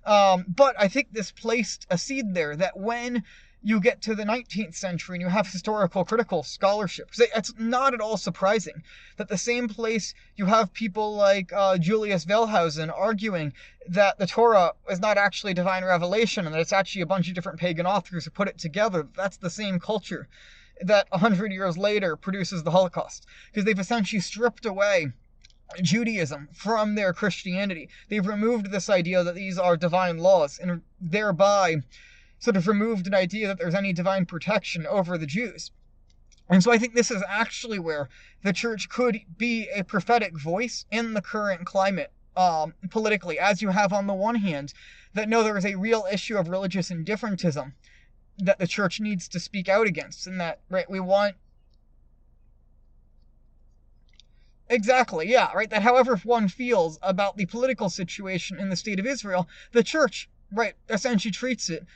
But I think this placed a seed there that when you get to the 19th century and you have historical critical scholarship, it's not at all surprising that the same place you have people like Julius Wellhausen arguing that the Torah is not actually divine revelation and that it's actually a bunch of different pagan authors who put it together. That's the same culture that 100 years later produces the Holocaust, because they've essentially stripped away Judaism from their Christianity. They've removed this idea that these are divine laws and thereby sort of removed an idea that there's any divine protection over the Jews. And so I think this is actually where the church could be a prophetic voice in the current climate, politically, as you have on the one hand, that no, there is a real issue of religious indifferentism that the church needs to speak out against, and that, right, we want... Exactly, yeah, right, that however one feels about the political situation in the state of Israel, the church, right, essentially treats it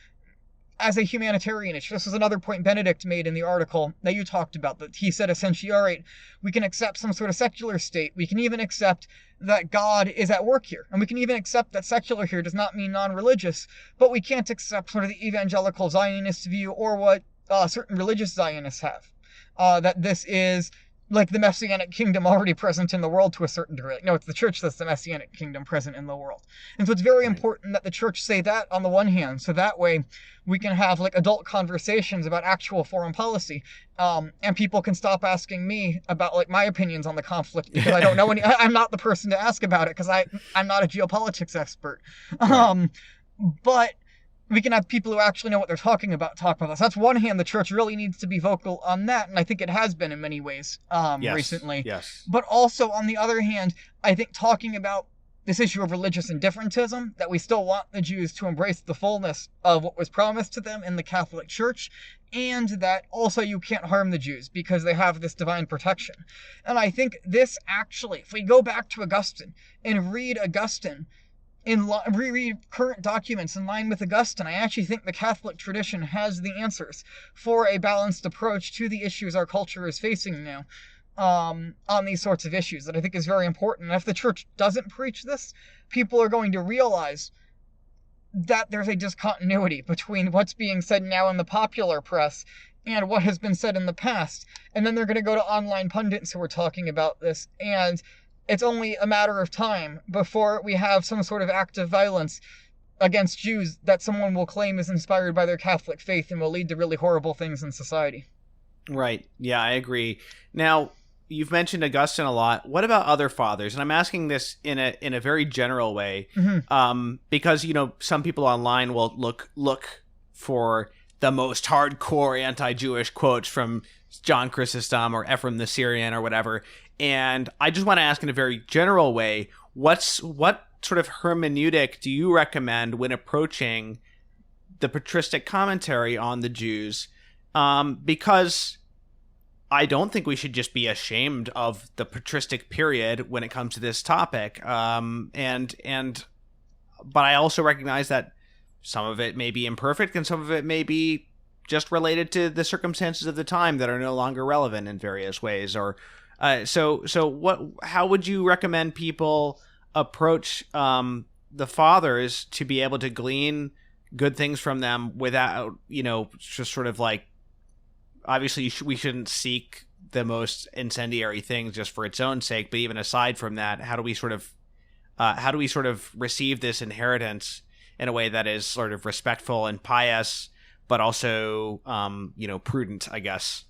as a humanitarian issue. This is another point Benedict made in the article that you talked about, that he said essentially, all right, we can accept some sort of secular state. We can even accept that God is at work here. And we can even accept that secular here does not mean non-religious, but we can't accept sort of the evangelical Zionist view or what certain religious Zionists have. That this is like the Messianic kingdom already present in the world to a certain degree. No, it's the church that's the Messianic kingdom present in the world. And so it's very important that the church say that on the one hand, so that way we can have like adult conversations about actual foreign policy, and people can stop asking me about like my opinions on the conflict, because I don't know any. I'm not the person to ask about it, because I'm not a geopolitics expert. Right. But we can have people who actually know what they're talking about talk about this. That's one hand, the church really needs to be vocal on that, and I think it has been in many ways recently.
Yes.
But also, on the other hand, I think talking about this issue of religious indifferentism, that we still want the Jews to embrace the fullness of what was promised to them in the Catholic Church, and that also you can't harm the Jews because they have this divine protection. And I think this actually, if we go back to Augustine and read Augustine, reread current documents in line with Augustine, I actually think the Catholic tradition has the answers for a balanced approach to the issues our culture is facing now, on these sorts of issues, that I think is very important. And if the church doesn't preach this, people are going to realize that there's a discontinuity between what's being said now in the popular press and what has been said in the past. And then they're going to go to online pundits who are talking about this, and it's only a matter of time before we have some sort of act of violence against Jews that someone will claim is inspired by their Catholic faith and will lead to really horrible things in society.
Right. Yeah, I agree. Now, you've mentioned Augustine a lot. What about other fathers? And I'm asking this in a very general way, because, you know, some people online will look for the most hardcore anti-Jewish quotes from John Chrysostom or Ephraim the Syrian or whatever. And I just want to ask in a very general way, what sort of hermeneutic do you recommend when approaching the patristic commentary on the Jews? Because I don't think we should just be ashamed of the patristic period when it comes to this topic. But I also recognize that some of it may be imperfect and some of it may be just related to the circumstances of the time that are no longer relevant in various ways. Or how would you recommend people approach the fathers to be able to glean good things from them without, you know, just sort of like, obviously we shouldn't seek the most incendiary things just for its own sake, but even aside from that, how do we sort of receive this inheritance in a way that is sort of respectful and pious, but also, prudent, I guess?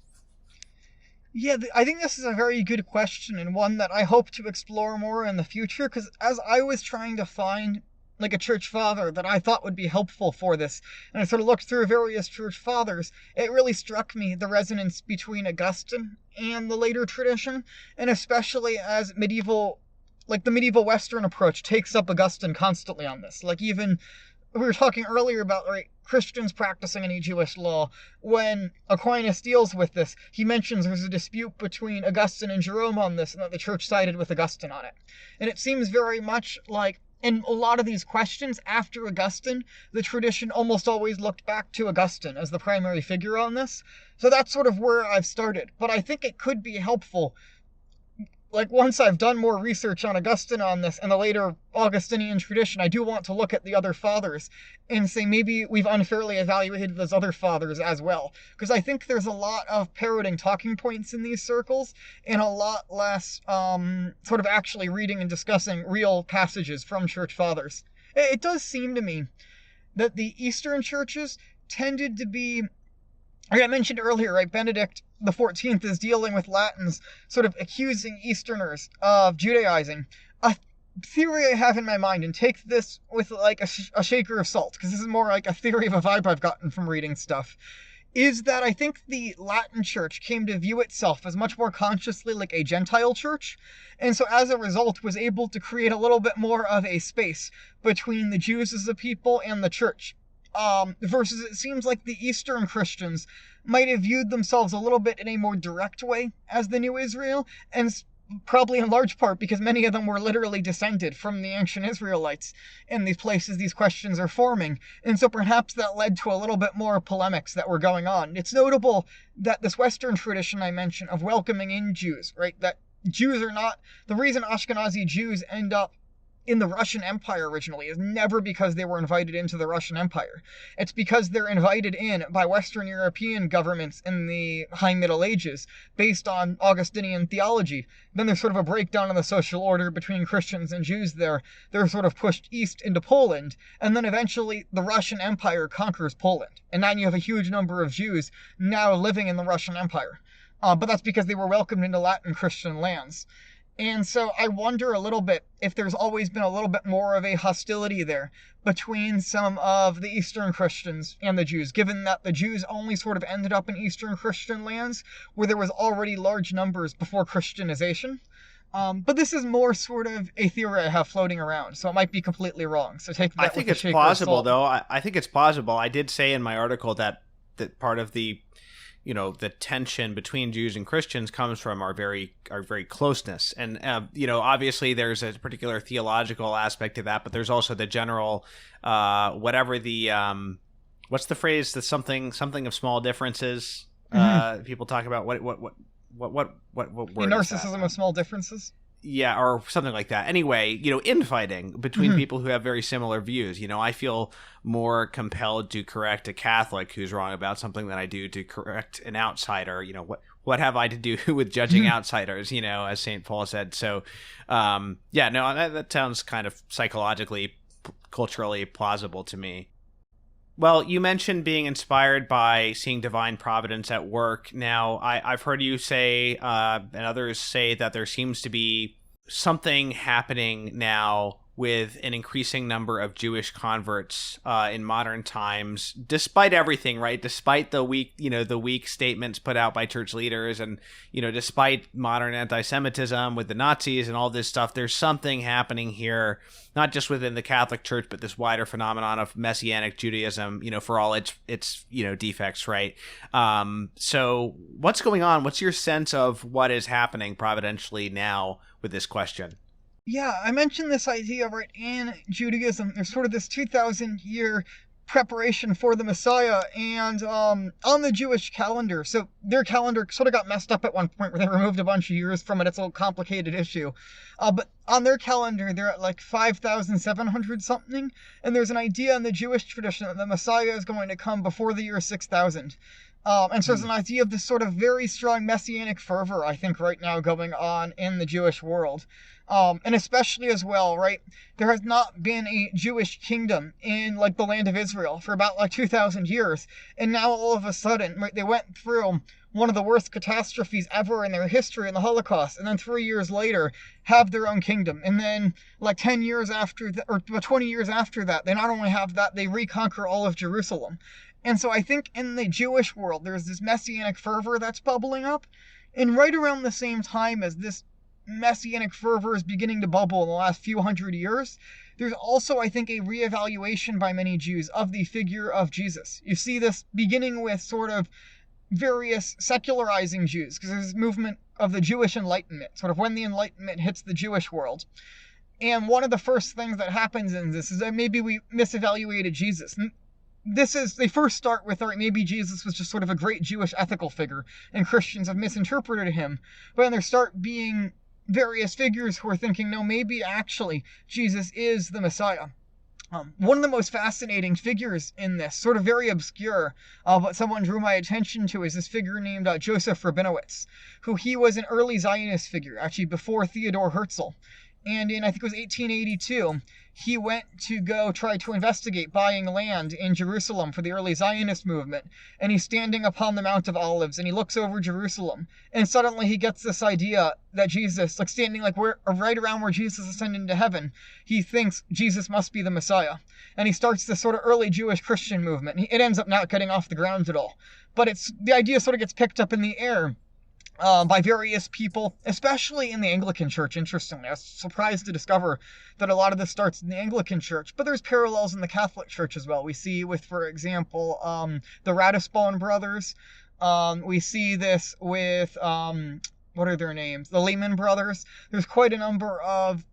Yeah, I think this is a very good question, and one that I hope to explore more in the future, because as I was trying to find like a church father that I thought would be helpful for this, and I sort of looked through various church fathers, it really struck me the resonance between Augustine and the later tradition, and especially as the medieval Western approach takes up Augustine constantly on this. Like, even we were talking earlier about, right, Christians practicing any Jewish law. When Aquinas deals with this, he mentions there's a dispute between Augustine and Jerome on this, and that the church sided with Augustine on it. And it seems very much like in a lot of these questions after Augustine, the tradition almost always looked back to Augustine as the primary figure on this. So that's sort of where I've started. But I think it could be helpful, like, once I've done more research on Augustine on this and the later Augustinian tradition, I do want to look at the other fathers and say maybe we've unfairly evaluated those other fathers as well. Because I think there's a lot of parroting talking points in these circles and a lot less sort of actually reading and discussing real passages from church fathers. It does seem to me that the Eastern churches tended to be, like I mentioned earlier, right, Benedict the 14th is dealing with Latins, sort of accusing Easterners of Judaizing. A theory I have in my mind, and take this with like a shaker of salt, because this is more like a theory of a vibe I've gotten from reading stuff, is that I think the Latin church came to view itself as much more consciously like a Gentile church, and so as a result was able to create a little bit more of a space between the Jews as a people and the church. Versus it seems like the Eastern Christians might have viewed themselves a little bit in a more direct way as the new Israel, and probably in large part because many of them were literally descended from the ancient Israelites in these places these questions are forming, and so perhaps that led to a little bit more polemics that were going on. It's notable that this Western tradition I mentioned of welcoming in Jews, right, that Jews are not, the reason Ashkenazi Jews end up in the Russian Empire originally is never because they were invited into the Russian Empire. It's because they're invited in by Western European governments in the High Middle Ages based on Augustinian theology. Then there's sort of a breakdown in the social order between Christians and Jews there. They're sort of pushed east into Poland, and then eventually the Russian Empire conquers Poland. And now you have a huge number of Jews now living in the Russian Empire. But that's because they were welcomed into Latin Christian lands. And so I wonder a little bit if there's always been a little bit more of a hostility there between some of the Eastern Christians and the Jews, given that the Jews only sort of ended up in Eastern Christian lands where there was already large numbers before Christianization. But this is more sort of a theory I have floating around, so it might be completely wrong. So take that.
I think it's plausible, though. I think it's plausible. I did say in my article that part of the the tension between Jews and Christians comes from our very closeness. And, obviously there's a particular theological aspect to that, but there's also the general, whatever the, what's the phrase, the something of small differences. People talk about what word
the narcissism of small differences.
Yeah, or something like that. Anyway, infighting between people who have very similar views. I feel more compelled to correct a Catholic who's wrong about something than I do to correct an outsider. What have I to do with judging outsiders, as St. Paul said. So, that sounds kind of psychologically, culturally plausible to me. Well, you mentioned being inspired by seeing divine providence at work. Now, I've heard you say, and others say, that there seems to be something happening now with an increasing number of Jewish converts in modern times, despite everything, right? Despite the weak statements put out by church leaders, and despite modern anti-Semitism with the Nazis and all this stuff, there's something happening here, not just within the Catholic Church, but this wider phenomenon of Messianic Judaism, for all its defects, right? So what's going on? What's your sense of what is happening providentially now with this question?
Yeah, I mentioned this idea, right, in Judaism. There's sort of this 2,000-year preparation for the Messiah, and on the Jewish calendar, so their calendar sort of got messed up at one point where they removed a bunch of years from it. It's a little complicated issue. But on their calendar, they're at like 5,700 something, and there's an idea in the Jewish tradition that the Messiah is going to come before the year 6,000. And so there's an idea of this sort of very strong messianic fervor, I think, right now going on in the Jewish world. And especially as well, right, there has not been a Jewish kingdom in like the land of Israel for about like 2,000 years. And now all of a sudden, right, they went through one of the worst catastrophes ever in their history in the Holocaust, and then 3 years later have their own kingdom. And then like 10 years after that, or 20 years after that, they not only have that, they reconquer all of Jerusalem. And so I think in the Jewish world, there's this messianic fervor that's bubbling up. And right around the same time as this messianic fervor is beginning to bubble in the last few hundred years, there's also, I think, a reevaluation by many Jews of the figure of Jesus. You see this beginning with sort of various secularizing Jews, because there's this movement of the Jewish Enlightenment, sort of when the Enlightenment hits the Jewish world. And one of the first things that happens in this is that maybe we misevaluated Jesus. They first start with, all right, maybe Jesus was just sort of a great Jewish ethical figure, and Christians have misinterpreted him. But then there start being various figures who are thinking, no, maybe actually Jesus is the Messiah. One of the most fascinating figures in this, sort of very obscure, but someone drew my attention to, is this figure named Joseph Rabinowitz, who he was an early Zionist figure, actually before Theodor Herzl. And in, I think it was 1882, he went to go try to investigate buying land in Jerusalem for the early Zionist movement. And he's standing upon the Mount of Olives, and he looks over Jerusalem. And suddenly he gets this idea that Jesus, like standing like right around where Jesus ascended into heaven, he thinks Jesus must be the Messiah. And he starts this sort of early Jewish Christian movement. It ends up not getting off the ground at all. But the idea sort of gets picked up in the air by various people, especially in the Anglican Church, interestingly. I was surprised to discover that a lot of this starts in the Anglican Church, but there's parallels in the Catholic Church as well. We see with, for example, the Ratisbon brothers. We see this with, what are their names? The Lehman brothers. There's quite a number of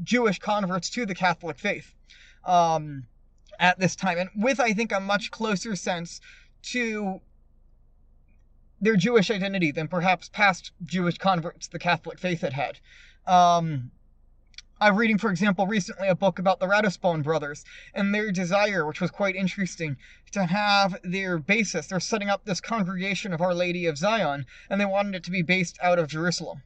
Jewish converts to the Catholic faith at this time, and with, I think, a much closer sense to their Jewish identity than perhaps past Jewish converts the Catholic faith had had. I'm reading, for example, recently a book about the Ratisbon brothers and their desire, which was quite interesting, to have their basis. They're setting up this congregation of Our Lady of Zion, and they wanted it to be based out of Jerusalem.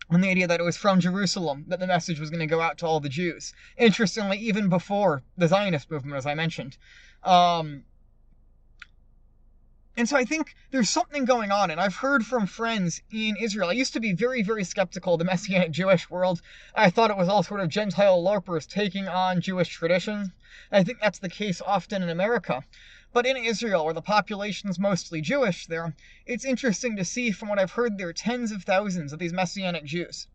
And the idea that it was from Jerusalem that the message was going to go out to all the Jews. Interestingly, even before the Zionist movement, as I mentioned. And so I think there's something going on, and I've heard from friends in Israel. I used to be very, very skeptical of the Messianic Jewish world. I thought it was all sort of Gentile LARPers taking on Jewish tradition. I think that's the case often in America. But in Israel, where the population is mostly Jewish there, it's interesting to see, from what I've heard, there are tens of thousands of these Messianic Jews.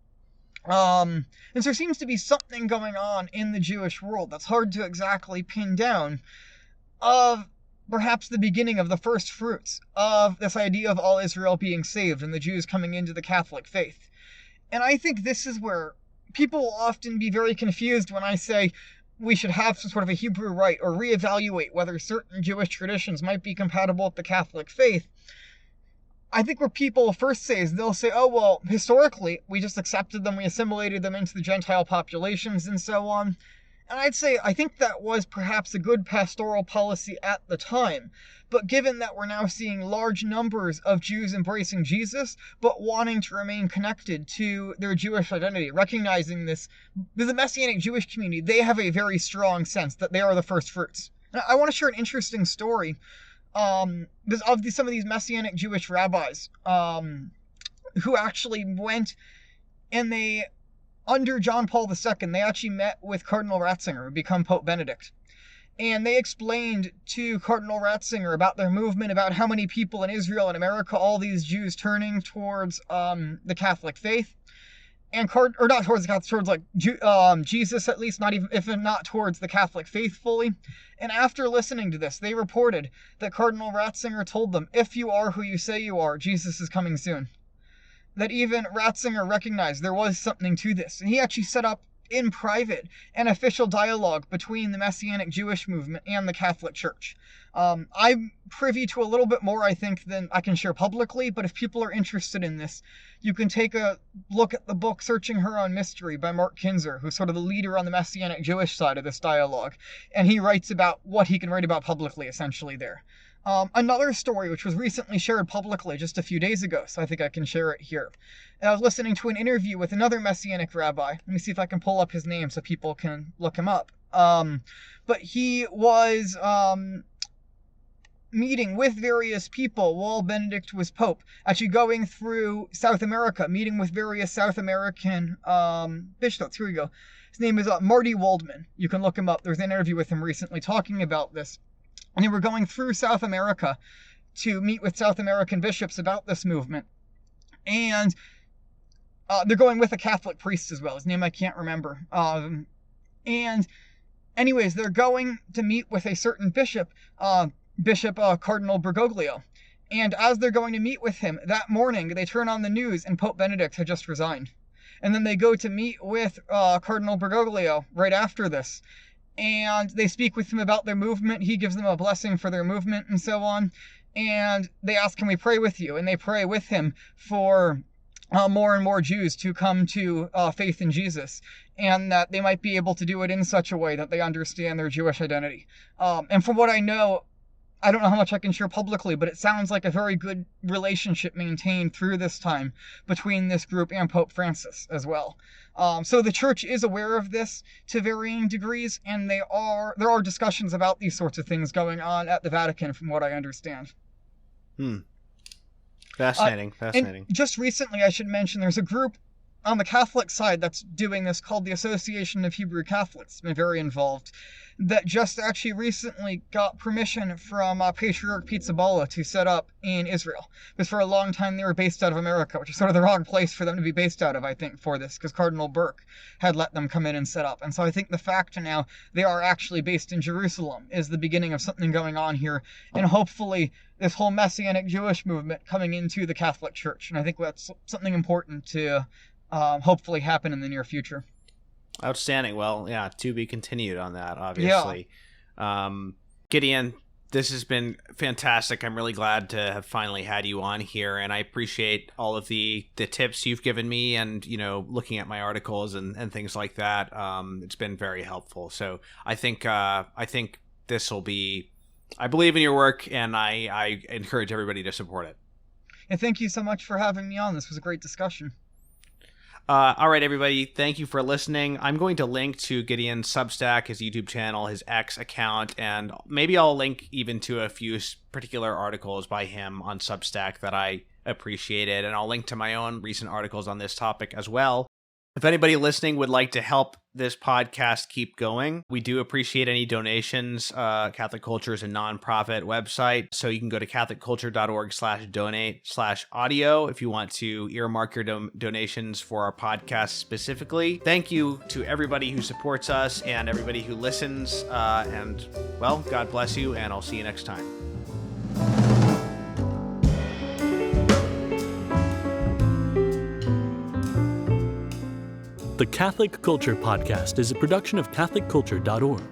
And so there seems to be something going on in the Jewish world that's hard to exactly pin down, of perhaps the beginning of the first fruits of this idea of all Israel being saved and the Jews coming into the Catholic faith. And I think this is where people will often be very confused when I say we should have some sort of a Hebrew rite or reevaluate whether certain Jewish traditions might be compatible with the Catholic faith. I think what people first say is they'll say, oh, well, historically, we just accepted them, we assimilated them into the Gentile populations and so on. And I'd say I think that was perhaps a good pastoral policy at the time. But given that we're now seeing large numbers of Jews embracing Jesus, but wanting to remain connected to their Jewish identity, recognizing this, the Messianic Jewish community, they have a very strong sense that they are the first fruits. And I want to share an interesting story of some of these Messianic Jewish rabbis who actually went and they, under John Paul II, they actually met with Cardinal Ratzinger, who became Pope Benedict. And they explained to Cardinal Ratzinger about their movement, about how many people in Israel and America, all these Jews turning towards the Catholic faith. And not towards the Catholic, towards like Jesus, at least, not even, if not towards the Catholic faith fully. And after listening to this, they reported that Cardinal Ratzinger told them, if you are who you say you are, Jesus is coming soon. That even Ratzinger recognized there was something to this. And he actually set up in private an official dialogue between the Messianic Jewish movement and the Catholic Church. I'm privy to a little bit more, I think, than I can share publicly, but if people are interested in this, you can take a look at the book Searching Her Own Mystery by Mark Kinzer, who's sort of the leader on the Messianic Jewish side of this dialogue, and he writes about what he can write about publicly, essentially, there. Another story, which was recently shared publicly just a few days ago, so I think I can share it here. And I was listening to an interview with another Messianic rabbi. Let me see if I can pull up his name so people can look him up. But he was, meeting with various people while Benedict was Pope, actually going through South America, meeting with various South American bishops. Here we go. His name is Marty Waldman. You can look him up. There's an interview with him recently talking about this. And they were going through South America to meet with South American bishops about this movement. And they're going with a Catholic priest as well. His name I can't remember. And anyways, they're going to meet with a certain bishop, Cardinal Bergoglio. And as they're going to meet with him, that morning, they turn on the news and Pope Benedict had just resigned. And then they go to meet with Cardinal Bergoglio right after this. And they speak with him about their movement. He gives them a blessing for their movement and so on. And they ask, can we pray with you? And they pray with him for more and more Jews to come to faith in Jesus, and that they might be able to do it in such a way that they understand their Jewish identity. And from what I know, I don't know how much I can share publicly, but it sounds like a very good relationship maintained through this time between this group and Pope Francis as well. So the church is aware of this to varying degrees, and there are discussions about these sorts of things going on at the Vatican, from what I understand.
Fascinating.
And just recently, I should mention, there's a group on the Catholic side that's doing this called the Association of Hebrew Catholics. It's been very involved. That just actually recently got permission from Patriarch Pizzaballa to set up in Israel. Because for a long time they were based out of America, which is sort of the wrong place for them to be based out of, I think, for this, because Cardinal Burke had let them come in and set up. And so I think the fact now they are actually based in Jerusalem is the beginning of something going on here, and hopefully this whole Messianic Jewish movement coming into the Catholic Church. And I think that's something important to hopefully happen in the near future.
Outstanding. Well, yeah, to be continued on that, obviously. Yeah. Gideon, this has been fantastic. I'm really glad to have finally had you on here, and I appreciate all of the tips you've given me, and looking at my articles and things like that. It's been very helpful. So I think this will be. I believe in your work, and I encourage everybody to support it.
And thank you so much for having me on. This was a great discussion.
All right, everybody. Thank you for listening. I'm going to link to Gideon's Substack, his YouTube channel, his X account, and maybe I'll link even to a few particular articles by him on Substack that I appreciated, and I'll link to my own recent articles on this topic as well. If anybody listening would like to help this podcast keep going, we do appreciate any donations. Catholic Culture is a nonprofit website, so you can go to catholicculture.org/donate/audio if you want to earmark your donations for our podcast specifically. Thank you to everybody who supports us and everybody who listens. And, well, God bless you, and I'll see you next time.
The Catholic Culture Podcast is a production of catholicculture.org.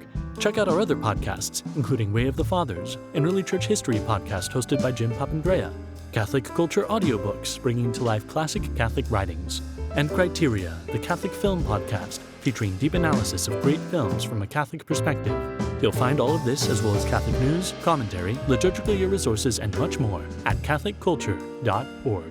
Check out our other podcasts, including Way of the Fathers, an early church history podcast hosted by Jim Papandrea, Catholic Culture audiobooks bringing to life classic Catholic writings, and Criteria, the Catholic Film Podcast, featuring deep analysis of great films from a Catholic perspective. You'll find all of this, as well as Catholic news, commentary, liturgical year resources, and much more at catholicculture.org.